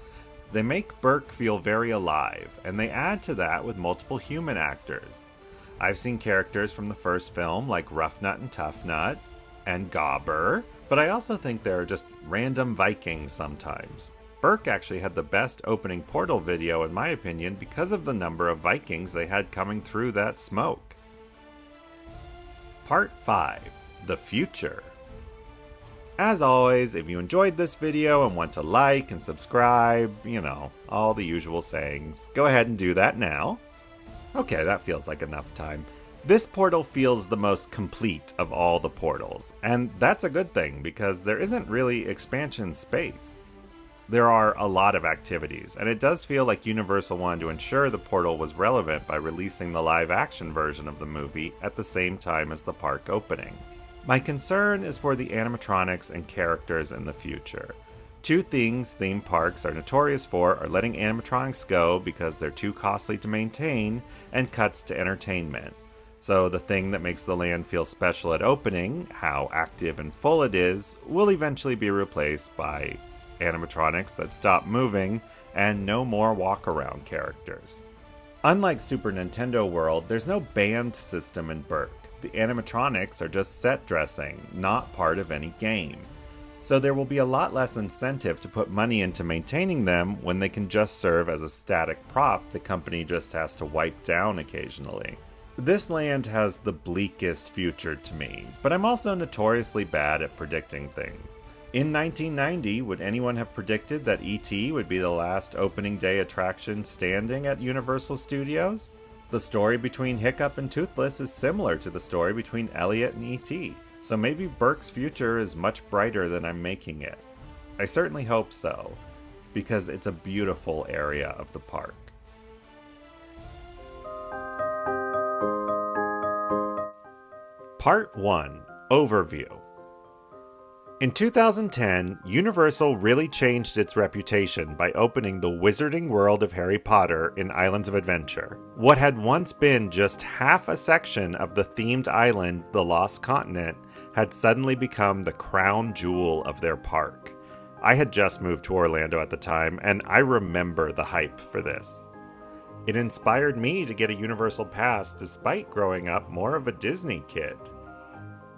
They make Berk feel very alive, and they add to that with multiple human actors. I've seen characters from the first film like Rough Nut and Tough Nut and Gobber, but I also think there are just random Vikings sometimes. Berk actually had the best opening portal video in my opinion because of the number of Vikings they had coming through that smoke. Part 5. The Future. As always, if you enjoyed this video and want to like and subscribe, all the usual sayings, go ahead and do that now. Okay, that feels like enough time. This portal feels the most complete of all the portals, and that's a good thing because there isn't really expansion space. There are a lot of activities, and it does feel like Universal wanted to ensure the portal was relevant by releasing the live-action version of the movie at the same time as the park opening. My concern is for the animatronics and characters in the future. 2 things theme parks are notorious for are letting animatronics go because they're too costly to maintain, and cuts to entertainment. So the thing that makes the land feel special at opening, how active and full it is, will eventually be replaced by animatronics that stop moving and no more walk-around characters. Unlike Super Nintendo World, there's no band system in Berk. The animatronics are just set dressing, not part of any game. So there will be a lot less incentive to put money into maintaining them when they can just serve as a static prop the company just has to wipe down occasionally. This land has the bleakest future to me, but I'm also notoriously bad at predicting things. In 1990, would anyone have predicted that E.T. would be the last opening day attraction standing at Universal Studios? The story between Hiccup and Toothless is similar to the story between Elliot and E.T., so maybe Berk's future is much brighter than I'm making it. I certainly hope so, because it's a beautiful area of the park. Part 1. Overview. In 2010, Universal really changed its reputation by opening the Wizarding World of Harry Potter in Islands of Adventure. What had once been just half a section of the themed island, the Lost Continent, had suddenly become the crown jewel of their park. I had just moved to Orlando at the time, and I remember the hype for this. It inspired me to get a Universal Pass despite growing up more of a Disney kid.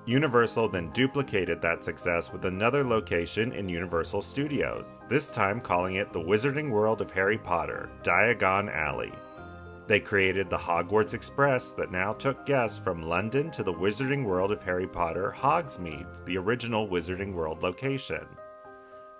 Universal then duplicated that success with another location in Universal Studios, this time calling it the Wizarding World of Harry Potter, Diagon Alley. They created the Hogwarts Express that now took guests from London to the Wizarding World of Harry Potter, Hogsmeade, the original Wizarding World location.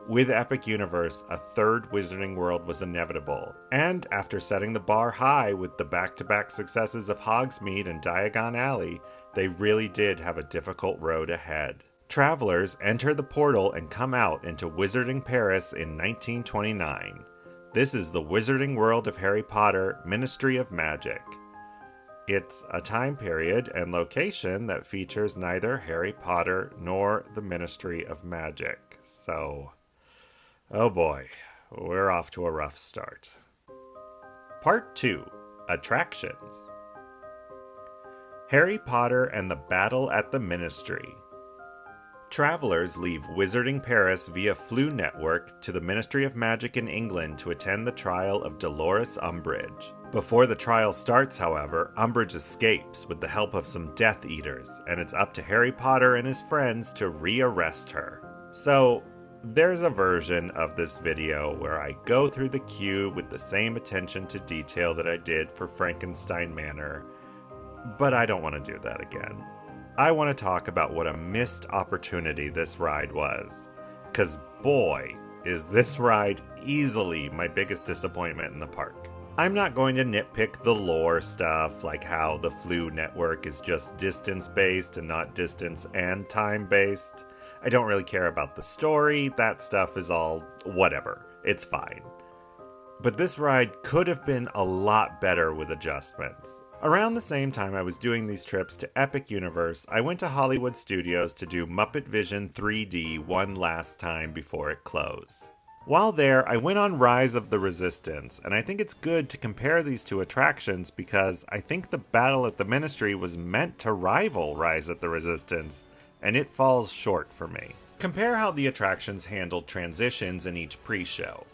With Epic Universe, a third Wizarding World was inevitable, and after setting the bar high with the back-to-back successes of Hogsmeade and Diagon Alley, they really did have a difficult road ahead. Travelers enter the portal and come out into Wizarding Paris in 1929. This is the Wizarding World of Harry Potter, Ministry of Magic. It's a time period and location that features neither Harry Potter nor the Ministry of Magic, so oh boy, we're off to a rough start. Part 2. Attractions. Harry Potter and the Battle at the Ministry. Travelers leave Wizarding Paris via Floo Network to the Ministry of Magic in England to attend the trial of Dolores Umbridge. Before the trial starts, however, Umbridge escapes with the help of some Death Eaters, and it's up to Harry Potter and his friends to re-arrest her. So, there's a version of this video where I go through the queue with the same attention to detail that I did for Frankenstein Manor, but I don't want to do that again. I want to talk about what a missed opportunity this ride was. 'Cause boy, is this ride easily my biggest disappointment in the park. I'm not going to nitpick the lore stuff, like how the Floo network is just distance-based and not distance and time-based. I don't really care about the story, that stuff is all whatever, it's fine. But this ride could have been a lot better with adjustments. Around the same time I was doing these trips to Epic Universe, I went to Hollywood Studios to do Muppet Vision 3D one last time before it closed. While there, I went on Rise of the Resistance, and I think it's good to compare these two attractions because I think the Battle at the Ministry was meant to rival Rise at the Resistance, and it falls short for me. Compare how the attractions handled transitions in each pre-show.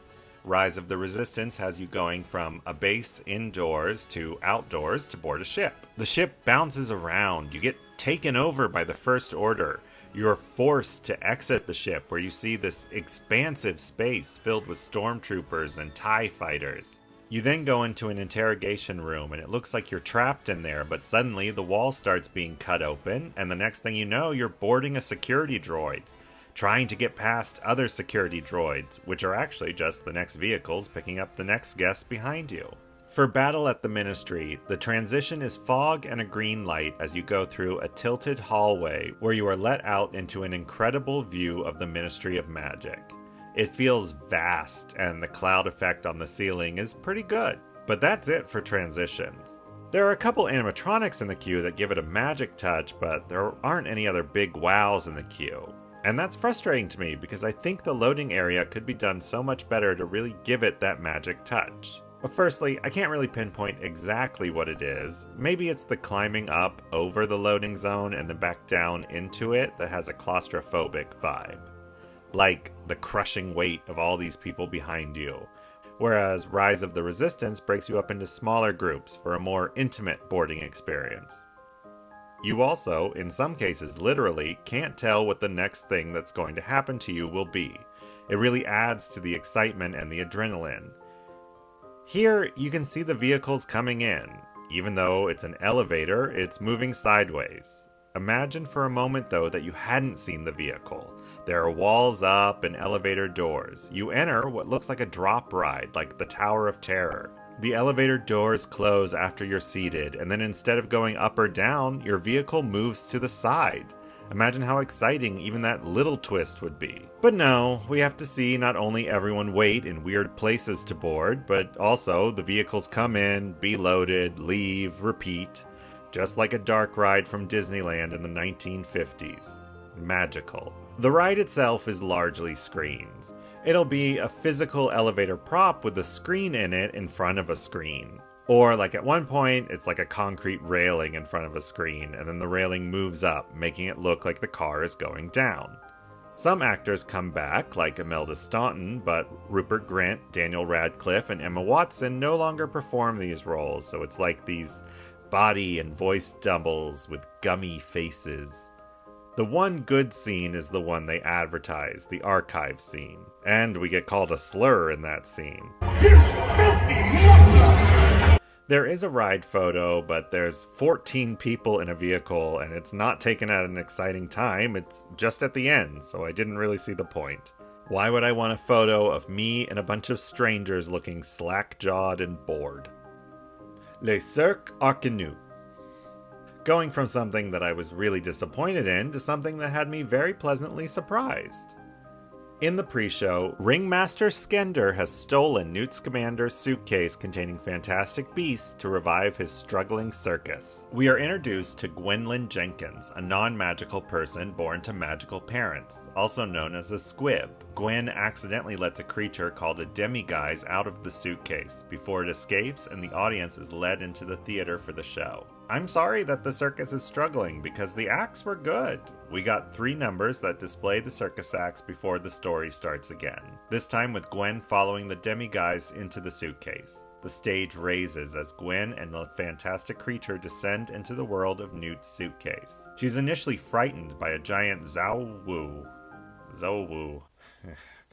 Rise of the Resistance has you going from a base indoors to outdoors to board a ship. The ship bounces around, you get taken over by the First Order. You're forced to exit the ship where you see this expansive space filled with stormtroopers and TIE fighters. You then go into an interrogation room and it looks like you're trapped in there, but suddenly the wall starts being cut open and the next thing you know you're boarding a security droid, trying to get past other security droids, which are actually just the next vehicles picking up the next guests behind you. For Battle at the Ministry, the transition is fog and a green light as you go through a tilted hallway where you are let out into an incredible view of the Ministry of Magic. It feels vast and the cloud effect on the ceiling is pretty good, but that's it for transitions. There are a couple animatronics in the queue that give it a magic touch, but there aren't any other big wows in the queue. And that's frustrating to me because I think the loading area could be done so much better to really give it that magic touch. But firstly, I can't really pinpoint exactly what it is. Maybe it's the climbing up over the loading zone and then back down into it that has a claustrophobic vibe. Like the crushing weight of all these people behind you. Whereas Rise of the Resistance breaks you up into smaller groups for a more intimate boarding experience. You also, in some cases literally, can't tell what the next thing that's going to happen to you will be. It really adds to the excitement and the adrenaline. Here, you can see the vehicles coming in. Even though it's an elevator, it's moving sideways. Imagine for a moment though that you hadn't seen the vehicle. There are walls up and elevator doors. You enter what looks like a drop ride, like the Tower of Terror. The elevator doors close after you're seated, and then instead of going up or down, your vehicle moves to the side. Imagine how exciting even that little twist would be. But no, we have to see not only everyone wait in weird places to board, but also the vehicles come in, be loaded, leave, repeat. just like a dark ride from Disneyland in the 1950s. Magical. The ride itself is largely screens. It'll be a physical elevator prop with a screen in it in front of a screen. Or, like at one point, it's like a concrete railing in front of a screen, and then the railing moves up, making it look like the car is going down. Some actors come back, like Imelda Staunton, but Rupert Grint, Daniel Radcliffe, and Emma Watson no longer perform these roles, so it's like these body and voice doubles with gummy faces. The one good scene is the one they advertise, the archive scene. And we get called a slur in that scene. There is a ride photo, but there's 14 people in a vehicle, and it's not taken at an exciting time, it's just at the end, so I didn't really see the point. Why would I want a photo of me and a bunch of strangers looking slack-jawed and bored? Les Cirques Arquenus. Going from something that I was really disappointed in to something that had me very pleasantly surprised. In the pre-show, Ringmaster Skender has stolen Newt Scamander's suitcase containing fantastic beasts to revive his struggling circus. We are introduced to Gwendolyn Jenkins, a non-magical person born to magical parents, also known as the Squib. Gwen accidentally lets a creature called a demiguise out of the suitcase before it escapes and the audience is led into the theater for the show. I'm sorry that the circus is struggling because the acts were good. We got 3 numbers that display the circus acts before the story starts again. This time with Gwen following the demiguise into the suitcase. The stage raises as Gwen and the fantastic creature descend into the world of Newt's suitcase. She's initially frightened by a giant Zowoo.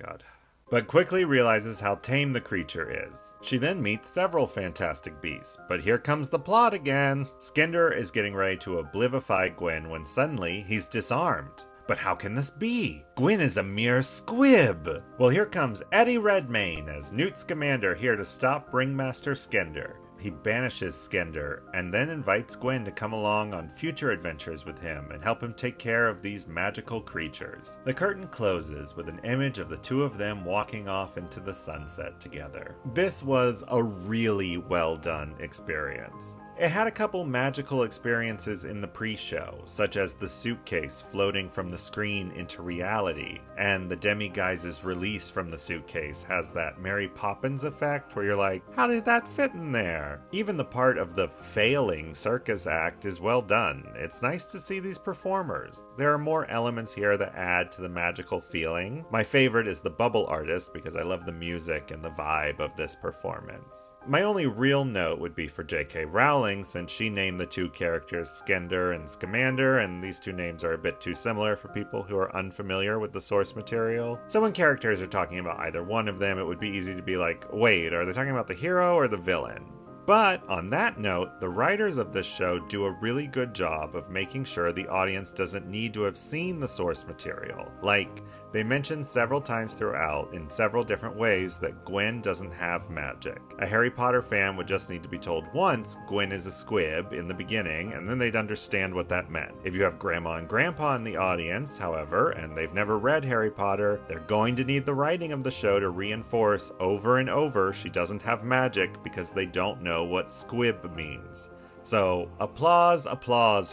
God. But quickly realizes how tame the creature is. She then meets several fantastic beasts, but here comes the plot again. Skender is getting ready to oblivify Gwen when suddenly he's disarmed. But how can this be? Gwen is a mere squib! Well, here comes Eddie Redmayne as Newt Scamander here to stop Ringmaster Skender. He banishes Skender, and then invites Gwen to come along on future adventures with him and help him take care of these magical creatures. The curtain closes with an image of the two of them walking off into the sunset together. This was a really well done experience. It had a couple magical experiences in the pre-show, such as the suitcase floating from the screen into reality, and the demiguise's release from the suitcase has that Mary Poppins effect where you're like, how did that fit in there? Even the part of the failing circus act is well done. It's nice to see these performers. There are more elements here that add to the magical feeling. My favorite is the bubble artist because I love the music and the vibe of this performance. My only real note would be for J.K. Rowling, since she named the 2 characters Skender and Scamander, and these 2 names are a bit too similar for people who are unfamiliar with the source material. So when characters are talking about either one of them, it would be easy to be like, wait, are they talking about the hero or the villain? But on that note, the writers of this show do a really good job of making sure the audience doesn't need to have seen the source material. Like, they mention several times throughout, in several different ways, that Gwen doesn't have magic. A Harry Potter fan would just need to be told once Gwen is a squib in the beginning, and then they'd understand what that meant. If you have Grandma and Grandpa in the audience, however, and they've never read Harry Potter, they're going to need the writing of the show to reinforce over and over she doesn't have magic because they don't know what squib means. So, applause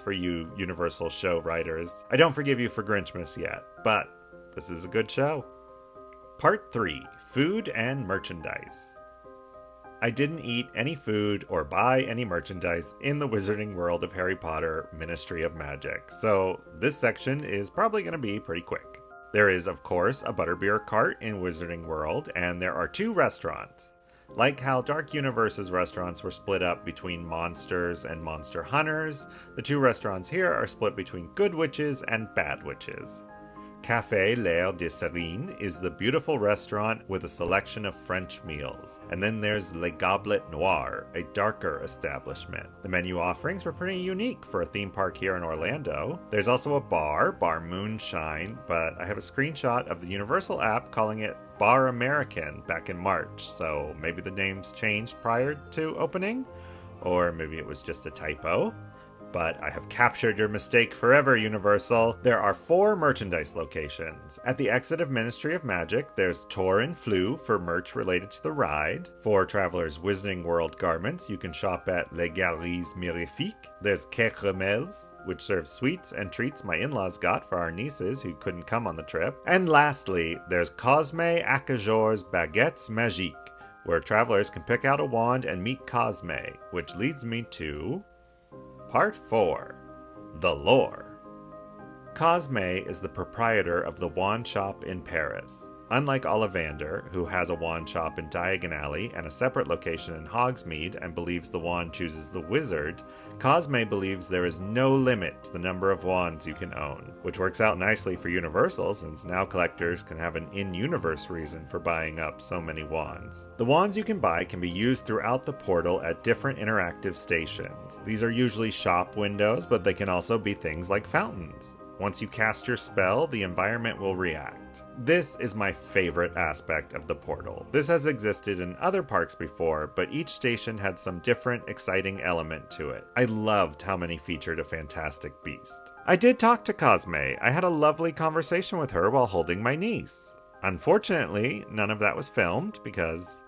for you Universal show writers. I don't forgive you for Grinchmas yet, but this is a good show. Part 3. Food and Merchandise. I didn't eat any food or buy any merchandise in the Wizarding World of Harry Potter Ministry of Magic, so this section is probably going to be pretty quick. There is, of course, a butterbeer cart in Wizarding World, and there are 2 restaurants. Like how Dark Universe's restaurants were split up between monsters and monster hunters, the 2 restaurants here are split between good witches and bad witches. Café L'Air de Serine is the beautiful restaurant with a selection of French meals. And then there's Le Goblet Noir, a darker establishment. The menu offerings were pretty unique for a theme park here in Orlando. There's also a bar, Bar Moonshine, but I have a screenshot of the Universal app calling it Bar American back in March, so maybe the name's changed prior to opening? Or maybe it was just a typo? But I have captured your mistake forever, Universal. There are 4 merchandise locations. At the exit of Ministry of Magic, there's Tor and Flu for merch related to the ride. For Travelers Wizarding World garments, you can shop at Les Galeries Mirifiques. There's Queremels, which serves sweets and treats my in-laws got for our nieces who couldn't come on the trip. And lastly, there's Cosme Acajor's Baguettes Magiques, where travelers can pick out a wand and meet Cosme, which leads me to Part 4. The Lore. Cosme is the proprietor of the wand shop in Paris. Unlike Ollivander, who has a wand shop in Diagon Alley and a separate location in Hogsmeade and believes the wand chooses the wizard, Cosme believes there is no limit to the number of wands you can own, which works out nicely for Universal since now collectors can have an in-universe reason for buying up so many wands. The wands you can buy can be used throughout the portal at different interactive stations. These are usually shop windows, but they can also be things like fountains. Once you cast your spell, the environment will react. This is my favorite aspect of the portal. This has existed in other parks before, but each station had some different, exciting element to it. I loved how many featured a fantastic beast. I did talk to Cosme. I had a lovely conversation with her while holding my niece. Unfortunately, none of that was filmed because,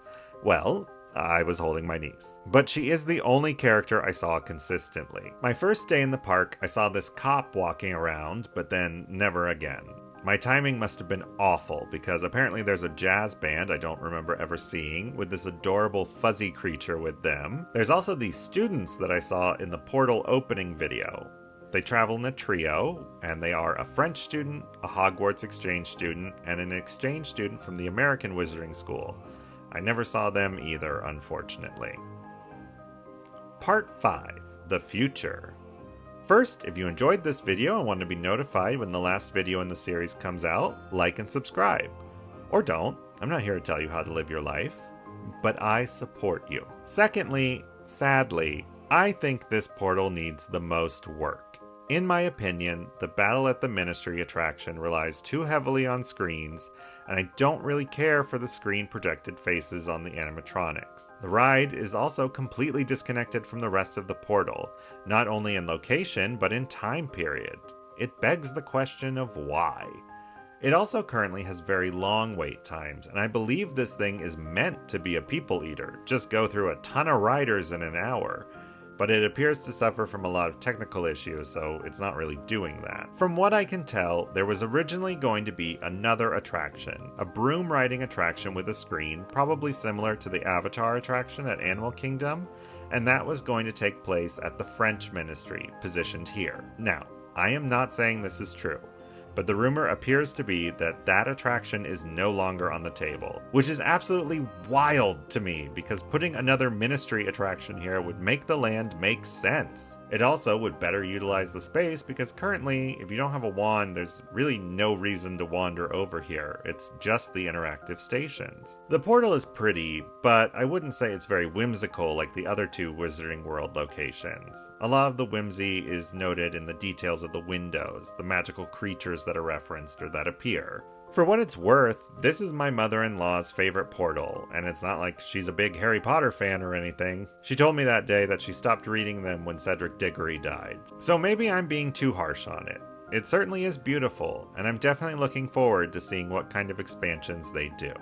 well, I was holding my niece. But she is the only character I saw consistently. My first day in the park, I saw this cop walking around, but then never again. My timing must have been awful because apparently there's a jazz band I don't remember ever seeing with this adorable fuzzy creature with them. There's also these students that I saw in the portal opening video. They travel in a trio, and they are a French student, a Hogwarts exchange student, and an exchange student from the American Wizarding School. I never saw them either, unfortunately. Part 5. The Future. First, if you enjoyed this video and want to be notified when the last video in the series comes out, like and subscribe. Or don't. I'm not here to tell you how to live your life. But I support you. Secondly, sadly, I think this portal needs the most work. In my opinion, the Battle at the Ministry attraction relies too heavily on screens, and I don't really care for the screen projected faces on the animatronics. The ride is also completely disconnected from the rest of the portal, not only in location, but in time period. It begs the question of why. It also currently has very long wait times, and I believe this thing is meant to be a people eater, just go through a ton of riders in an hour. But it appears to suffer from a lot of technical issues, so it's not really doing that. From what I can tell, there was originally going to be another attraction, a broom riding attraction with a screen, probably similar to the Avatar attraction at Animal Kingdom, and that was going to take place at the French Ministry, positioned here. Now, I am not saying this is true, but the rumor appears to be that that attraction is no longer on the table, which is absolutely wild to me because putting another Ministry attraction here would make the land make sense. It also would better utilize the space because currently, if you don't have a wand, there's really no reason to wander over here. It's just the interactive stations. The portal is pretty, but I wouldn't say it's very whimsical like the other 2 Wizarding World locations. A lot of the whimsy is noted in the details of the windows, the magical creatures that are referenced or that appear. For what it's worth, this is my mother-in-law's favorite portal, and it's not like she's a big Harry Potter fan or anything. She told me that day that she stopped reading them when Cedric Diggory died. So maybe I'm being too harsh on it. It certainly is beautiful, and I'm definitely looking forward to seeing what kind of expansions they do.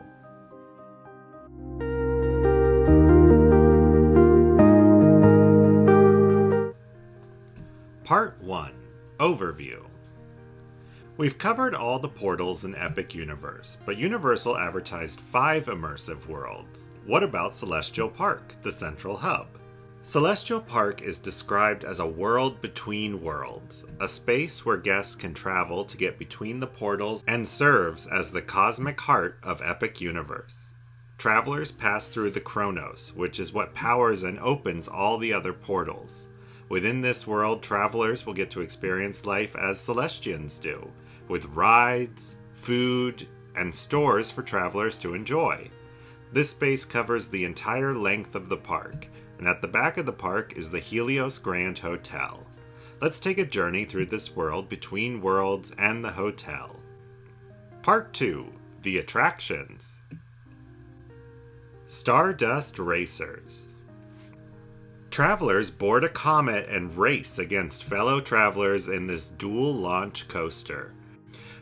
Part 1. Overview. We've covered all the portals in Epic Universe, but Universal advertised 5 immersive worlds. What about Celestial Park, the central hub? Celestial Park is described as a world between worlds, a space where guests can travel to get between the portals and serves as the cosmic heart of Epic Universe. Travelers pass through the Chronos, which is what powers and opens all the other portals. Within this world, travelers will get to experience life as Celestians do, with rides, food, and stores for travelers to enjoy. This space covers the entire length of the park, and at the back of the park is the Helios Grand Hotel. Let's take a journey through this world between worlds and the hotel. Part 2. The Attractions. Stardust Racers. Travelers board a comet and race against fellow travelers in this dual launch coaster.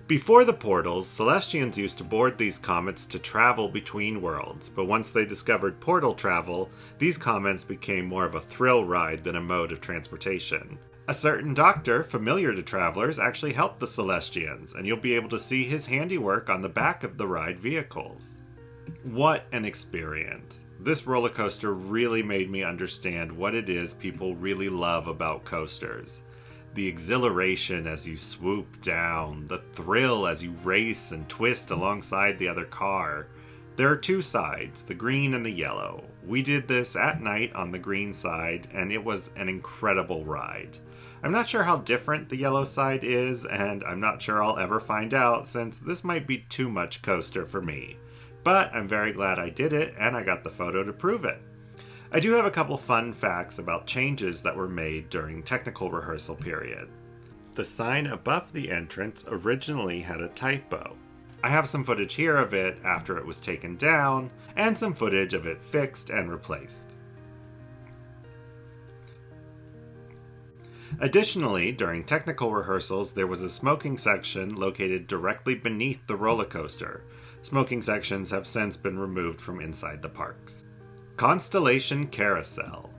Before the portals, Celestians used to board these comets to travel between worlds, but once they discovered portal travel, these comets became more of a thrill ride than a mode of transportation. A certain doctor, familiar to travelers, actually helped the Celestians, and you'll be able to see his handiwork on the back of the ride vehicles. What an experience. This roller coaster really made me understand what it is people really love about coasters. The exhilaration as you swoop down, the thrill as you race and twist alongside the other car. There are two sides, the green and the yellow. We did this at night on the green side, and it was an incredible ride. I'm not sure how different the yellow side is, and I'm not sure I'll ever find out since this might be too much coaster for me. But I'm very glad I did it, and I got the photo to prove it. I do have a couple fun facts about changes that were made during technical rehearsal period. The sign above the entrance originally had a typo. I have some footage here of it after it was taken down, and some footage of it fixed and replaced. Additionally, during technical rehearsals, there was a smoking section located directly beneath the roller coaster. Smoking sections have since been removed from inside the parks. Constellation Carousel.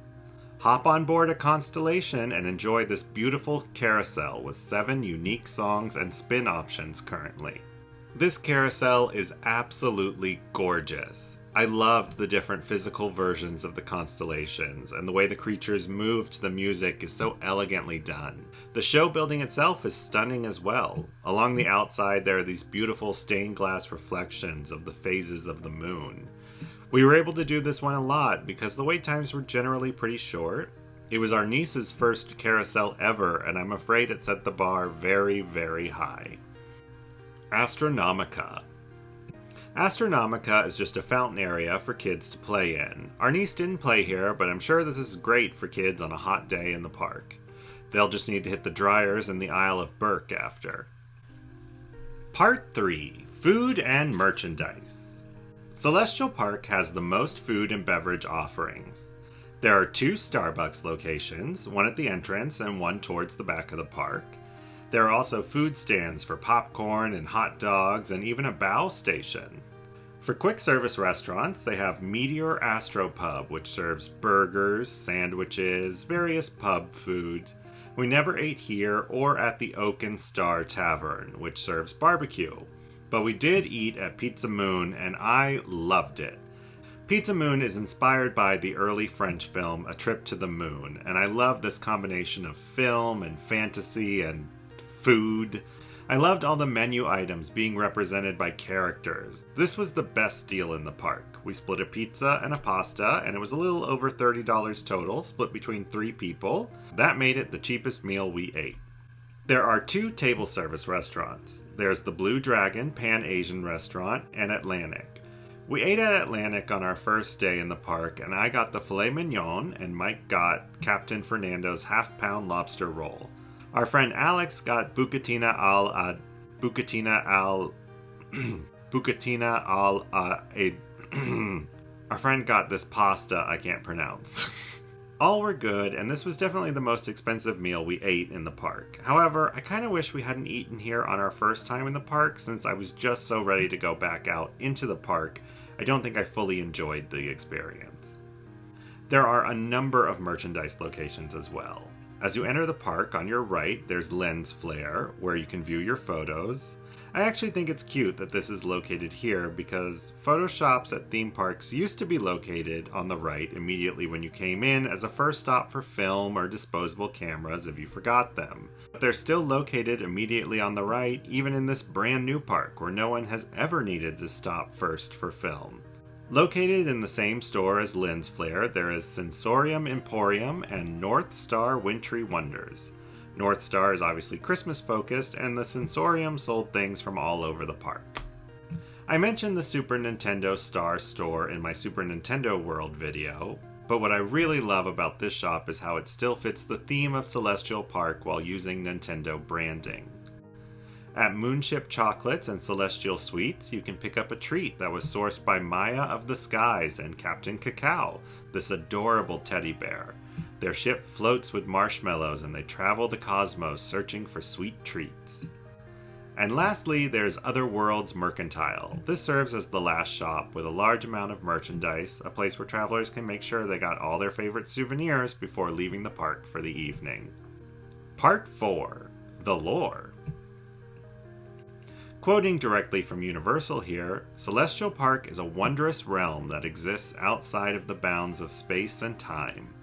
Hop on board a Constellation and enjoy this beautiful carousel with 7 unique songs and spin options currently. This carousel is absolutely gorgeous. I loved the different physical versions of the constellations, and the way the creatures move to the music is so elegantly done. The show building itself is stunning as well. Along the outside there are these beautiful stained glass reflections of the phases of the moon. We were able to do this one a lot because the wait times were generally pretty short. It was our niece's first carousel ever, and I'm afraid it set the bar very, very high. Astronomica. Astronomica is just a fountain area for kids to play in. Our niece didn't play here, but I'm sure this is great for kids on a hot day in the park. They'll just need to hit the dryers in the Isle of Berk after. Part 3. Food and Merchandise. Celestial Park has the most food and beverage offerings. There are 2 Starbucks locations, one at the entrance and one towards the back of the park. There are also food stands for popcorn and hot dogs and even a bow station. For quick service restaurants, they have Meteor Astropub, which serves burgers, sandwiches, various pub food. We never ate here or at the Oak and Star Tavern, which serves barbecue. But we did eat at Pizza Moon, and I loved it. Pizza Moon is inspired by the early French film A Trip to the Moon, and I love this combination of film and fantasy and food. I loved all the menu items being represented by characters. This was the best deal in the park. We split a pizza and a pasta, and it was a little over $30 total, split between 3 people. That made it the cheapest meal we ate. There are 2 table service restaurants. There's the Blue Dragon Pan-Asian restaurant and Atlantic. We ate at Atlantic on our first day in the park, and I got the filet mignon, and Mike got Captain Fernando's half-pound lobster roll. Our friend Alex got bucatini Our friend got this pasta I can't pronounce. All were good, and this was definitely the most expensive meal we ate in the park. However, I kind of wish we hadn't eaten here on our first time in the park since I was just so ready to go back out into the park. I don't think I fully enjoyed the experience. There are a number of merchandise locations as well. As you enter the park, on your right, there's Lens Flare, where you can view your photos. I actually think it's cute that this is located here because photo shops at theme parks used to be located on the right immediately when you came in as a first stop for film or disposable cameras if you forgot them. But they're still located immediately on the right, even in this brand new park where no one has ever needed to stop first for film. Located in the same store as Lens Flare, there is Sensorium Emporium and North Star Wintry Wonders. North Star is obviously Christmas focused, and the Sensorium sold things from all over the park. I mentioned the Super Nintendo Star store in my Super Nintendo World video, but what I really love about this shop is how it still fits the theme of Celestial Park while using Nintendo branding. At Moonship Chocolates and Celestial Sweets, you can pick up a treat that was sourced by Maya of the Skies and Captain Cacao, this adorable teddy bear. Their ship floats with marshmallows and they travel the cosmos searching for sweet treats. And lastly, there's Otherworlds Mercantile. This serves as the last shop with a large amount of merchandise, a place where travelers can make sure they got all their favorite souvenirs before leaving the park for the evening. Part 4. The Lore. Quoting directly from Universal here, Celestial Park is a wondrous realm that exists outside of the bounds of space and time.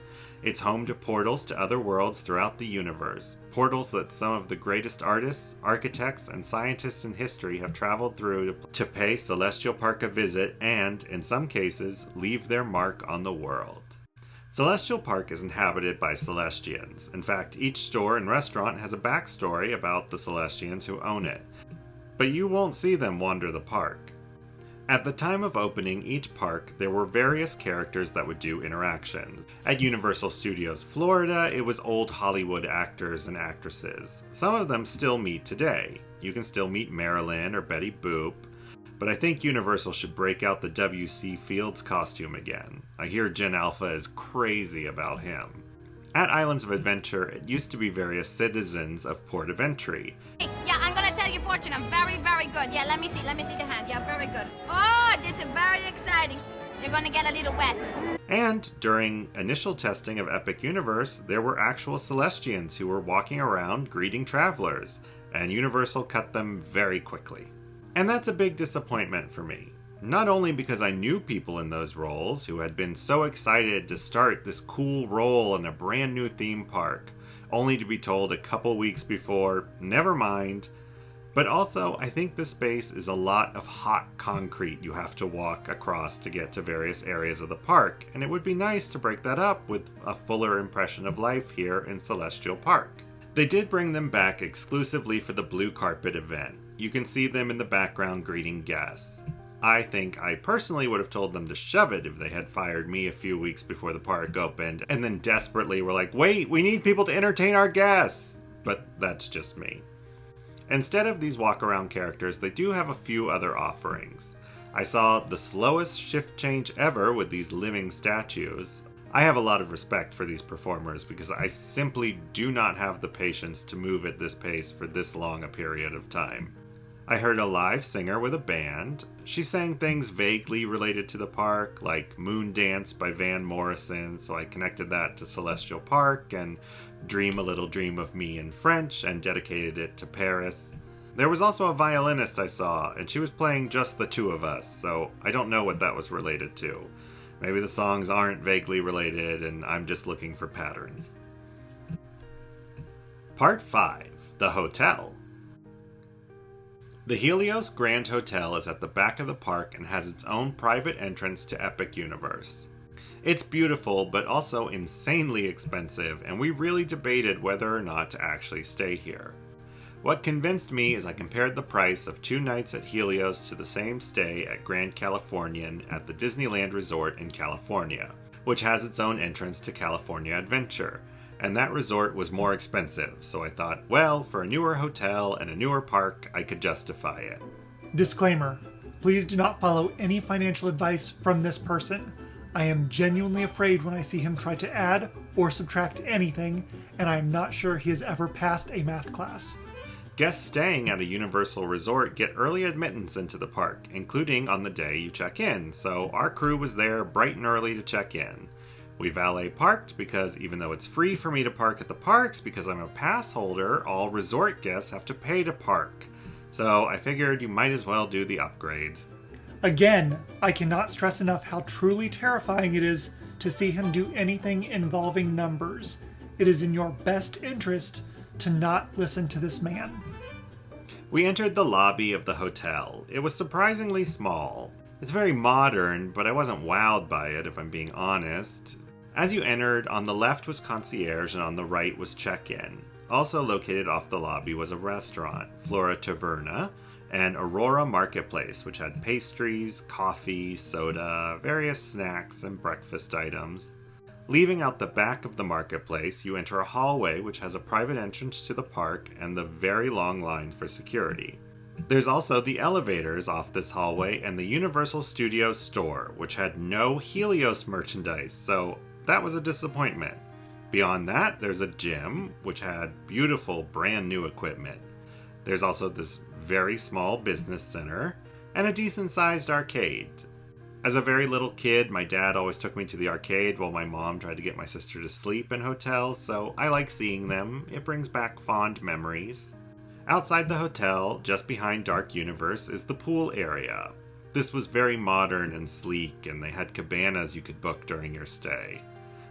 It's home to portals to other worlds throughout the universe, portals that some of the greatest artists, architects, and scientists in history have traveled through to pay Celestial Park a visit and, in some cases, leave their mark on the world. Celestial Park is inhabited by Celestians. In fact, each store and restaurant has a backstory about the Celestians who own it, but you won't see them wander the park. At the time of opening each park, there were various characters that would do interactions. At Universal Studios Florida, it was old Hollywood actors and actresses. Some of them still meet today. You can still meet Marilyn or Betty Boop, but I think Universal should break out the W.C. Fields costume again. I hear Gen Alpha is crazy about him. At Islands of Adventure, it used to be various citizens of Port of Entry. Yeah, I'm gonna tell you fortune. I'm very, very good. Yeah, let me see the hand. Yeah, very good. Oh, this is very exciting. You're gonna get a little wet. And during initial testing of Epic Universe, there were actual Celestians who were walking around greeting travelers, and Universal cut them very quickly. And that's a big disappointment for me. Not only because I knew people in those roles who had been so excited to start this cool role in a brand new theme park, only to be told a couple weeks before, never mind, but also I think this space is a lot of hot concrete you have to walk across to get to various areas of the park, and it would be nice to break that up with a fuller impression of life here in Celestial Park. They did bring them back exclusively for the blue carpet event. You can see them in the background greeting guests. I think I personally would have told them to shove it if they had fired me a few weeks before the park opened, and then desperately were like, wait, we need people to entertain our guests! But that's just me. Instead of these walk-around characters, they do have a few other offerings. I saw the slowest shift change ever with these living statues. I have a lot of respect for these performers because I simply do not have the patience to move at this pace for this long a period of time. I heard a live singer with a band. She sang things vaguely related to the park, like Moon Dance by Van Morrison, so I connected that to Celestial Park, and Dream a Little Dream of Me in French, and dedicated it to Paris. There was also a violinist I saw, and she was playing Just the Two of Us, so I don't know what that was related to. Maybe the songs aren't vaguely related, and I'm just looking for patterns. Part 5. The Hotel. The Helios Grand Hotel is at the back of the park and has its own private entrance to Epic Universe. It's beautiful, but also insanely expensive, and we really debated whether or not to actually stay here. What convinced me is I compared the price of 2 nights at Helios to the same stay at Grand Californian at the Disneyland Resort in California, which has its own entrance to California Adventure. And that resort was more expensive, so I thought, well, for a newer hotel and a newer park, I could justify it. Disclaimer: please do not follow any financial advice from this person. I am genuinely afraid when I see him try to add or subtract anything, and I am not sure he has ever passed a math class. Guests staying at a Universal resort get early admittance into the park, including on the day you check in, so our crew was there bright and early to check in. We valet parked because even though it's free for me to park at the parks because I'm a pass holder, all resort guests have to pay to park. So I figured you might as well do the upgrade. Again, I cannot stress enough how truly terrifying it is to see him do anything involving numbers. It is in your best interest to not listen to this man. We entered the lobby of the hotel. It was surprisingly small. It's very modern, but I wasn't wowed by it if I'm being honest. As you entered, on the left was concierge and on the right was check-in. Also located off the lobby was a restaurant, Flora Taverna, and Aurora Marketplace, which had pastries, coffee, soda, various snacks, and breakfast items. Leaving out the back of the marketplace, you enter a hallway which has a private entrance to the park and the very long line for security. There's also the elevators off this hallway and the Universal Studios store, which had no Helios merchandise, so that was a disappointment. Beyond that, there's a gym, which had beautiful brand new equipment. There's also this very small business center, and a decent-sized arcade. As a very little kid, my dad always took me to the arcade while my mom tried to get my sister to sleep in hotels, so I like seeing them. It brings back fond memories. Outside the hotel, just behind Dark Universe, is the pool area. This was very modern and sleek, and they had cabanas you could book during your stay.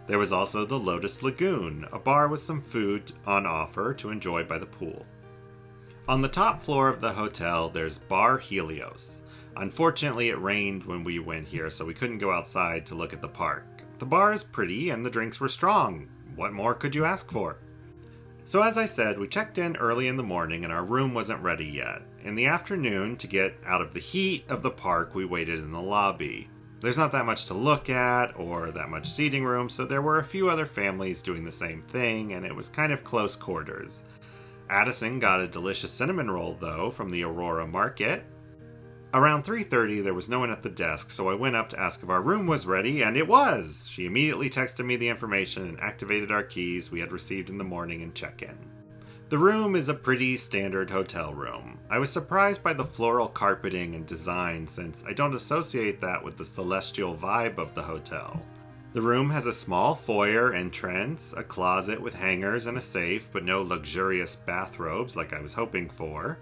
There was also the Lotus Lagoon, a bar with some food on offer to enjoy by the pool. On the top floor of the hotel, there's Bar Helios. Unfortunately, it rained when we went here, so we couldn't go outside to look at the park. The bar is pretty, and the drinks were strong. What more could you ask for? So as I said, we checked in early in the morning, and our room wasn't ready yet. In the afternoon, to get out of the heat of the park, we waited in the lobby. There's not that much to look at, or that much seating room, so there were a few other families doing the same thing, and it was kind of close quarters. Addison got a delicious cinnamon roll, though, from the Aurora Market. Around 3:30, there was no one at the desk, so I went up to ask if our room was ready, and it was! She immediately texted me the information and activated our keys we had received in the morning and check-in. The room is a pretty standard hotel room. I was surprised by the floral carpeting and design since I don't associate that with the celestial vibe of the hotel. The room has a small foyer entrance, a closet with hangers and a safe, but no luxurious bathrobes like I was hoping for.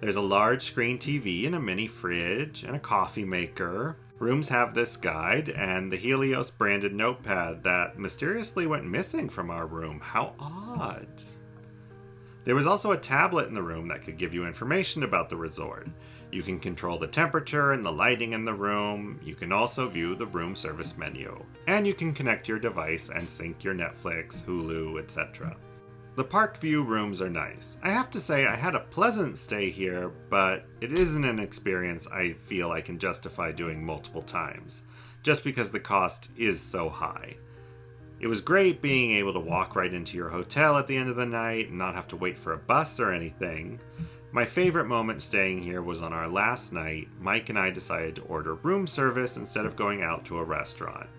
There's a large screen TV and a mini fridge and a coffee maker. Rooms have this guide and the Helios branded notepad that mysteriously went missing from our room. How odd. There was also a tablet in the room that could give you information about the resort. You can control the temperature and the lighting in the room. You can also view the room service menu. And you can connect your device and sync your Netflix, Hulu, etc. The park view rooms are nice. I have to say I had a pleasant stay here, but it isn't an experience I feel I can justify doing multiple times, just because the cost is so high. It was great being able to walk right into your hotel at the end of the night and not have to wait for a bus or anything. My favorite moment staying here was on our last night. Mike and I decided to order room service instead of going out to a restaurant.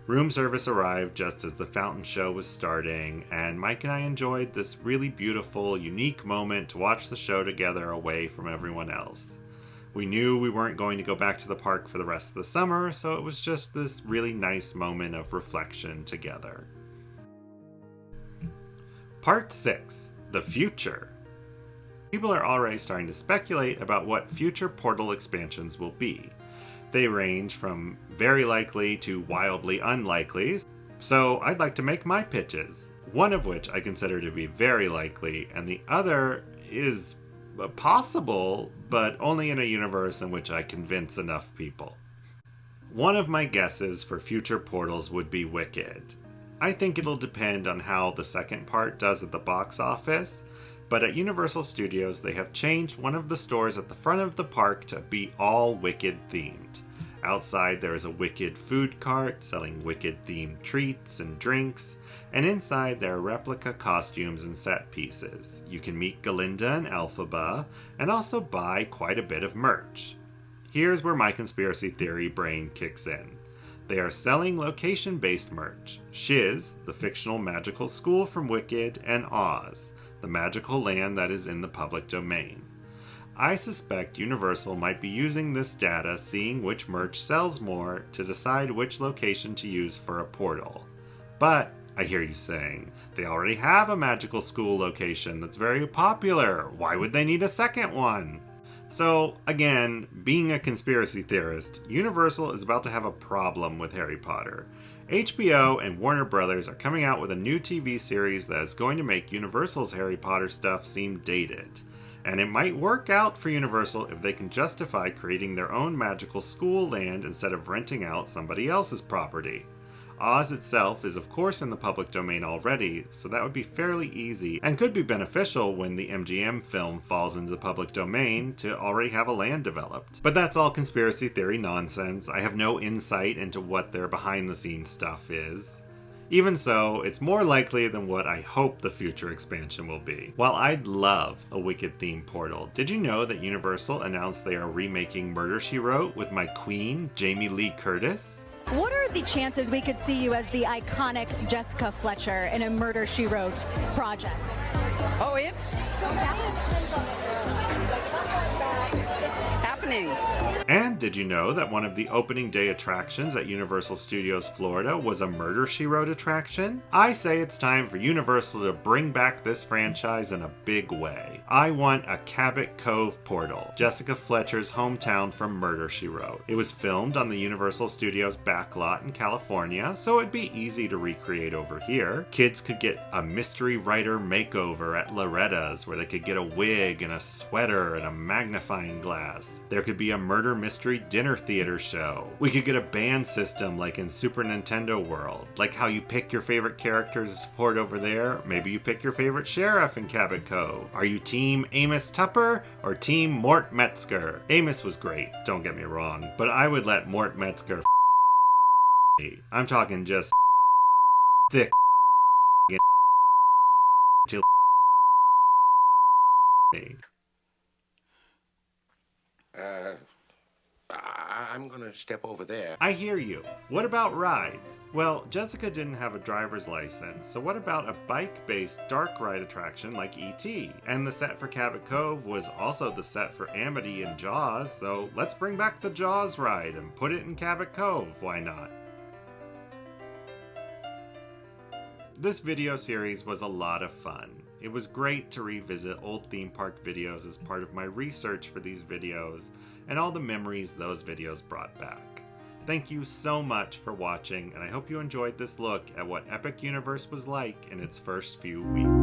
Room service arrived just as the fountain show was starting, and Mike and I enjoyed this really beautiful, unique moment to watch the show together away from everyone else. We knew we weren't going to go back to the park for the rest of the summer, so it was just this really nice moment of reflection together. Part 6. The Future. People are already starting to speculate about what future Portal expansions will be. They range from very likely to wildly unlikely, so I'd like to make my pitches, one of which I consider to be very likely, and the other is possible, but only in a universe in which I convince enough people. One of my guesses for future portals would be Wicked. I think it'll depend on how the second part does at the box office, but at Universal Studios they have changed one of the stores at the front of the park to be all Wicked themed. Outside there is a Wicked food cart selling Wicked themed treats and drinks, and inside there are replica costumes and set pieces. You can meet Galinda and Elphaba, and also buy quite a bit of merch. Here's where my conspiracy theory brain kicks in. They are selling location-based merch. Shiz, the fictional magical school from Wicked, and Oz, the magical land that is in the public domain. I suspect Universal might be using this data, seeing which merch sells more, to decide which location to use for a portal. But, I hear you saying, they already have a magical school location that's very popular. Why would they need a second one? So, again, being a conspiracy theorist, Universal is about to have a problem with Harry Potter. HBO and Warner Brothers are coming out with a new TV series that is going to make Universal's Harry Potter stuff seem dated. And it might work out for Universal if they can justify creating their own magical school land instead of renting out somebody else's property. Oz itself is of course in the public domain already, so that would be fairly easy and could be beneficial when the MGM film falls into the public domain to already have a land developed. But that's all conspiracy theory nonsense. I have no insight into what their behind the scenes stuff is. Even so, it's more likely than what I hope the future expansion will be. While I'd love a Wicked-themed portal, did you know that Universal announced they are remaking Murder, She Wrote with my queen, Jamie Lee Curtis? What are the chances we could see you as the iconic Jessica Fletcher in a Murder, She Wrote project? Oh, it's happening. And did you know that one of the opening day attractions at Universal Studios Florida was a Murder, She Wrote attraction? I say it's time for Universal to bring back this franchise in a big way. I want a Cabot Cove portal, Jessica Fletcher's hometown from Murder, She Wrote. It was filmed on the Universal Studios backlot in California, so it'd be easy to recreate over here. Kids could get a mystery writer makeover at Loretta's, where they could get a wig and a sweater and a magnifying glass. There could be a murder mystery dinner theater show. We could get a band system like in Super Nintendo World, like how you pick your favorite character to support over there. Maybe you pick your favorite sheriff in Cabot Cove. Are you team Amos Tupper or team Mort Metzger? Amos was great, don't get me wrong, but I would let Mort Metzger me. I'm talking just thick till me. I'm gonna step over there. I hear you. What about rides? Well, Jessica didn't have a driver's license, so what about a bike-based dark ride attraction like E.T.? And the set for Cabot Cove was also the set for Amity and Jaws, so let's bring back the Jaws ride and put it in Cabot Cove, why not? This video series was a lot of fun. It was great to revisit old theme park videos as part of my research for these videos, and all the memories those videos brought back. Thank you so much for watching, and I hope you enjoyed this look at what Epic Universe was like in its first few weeks.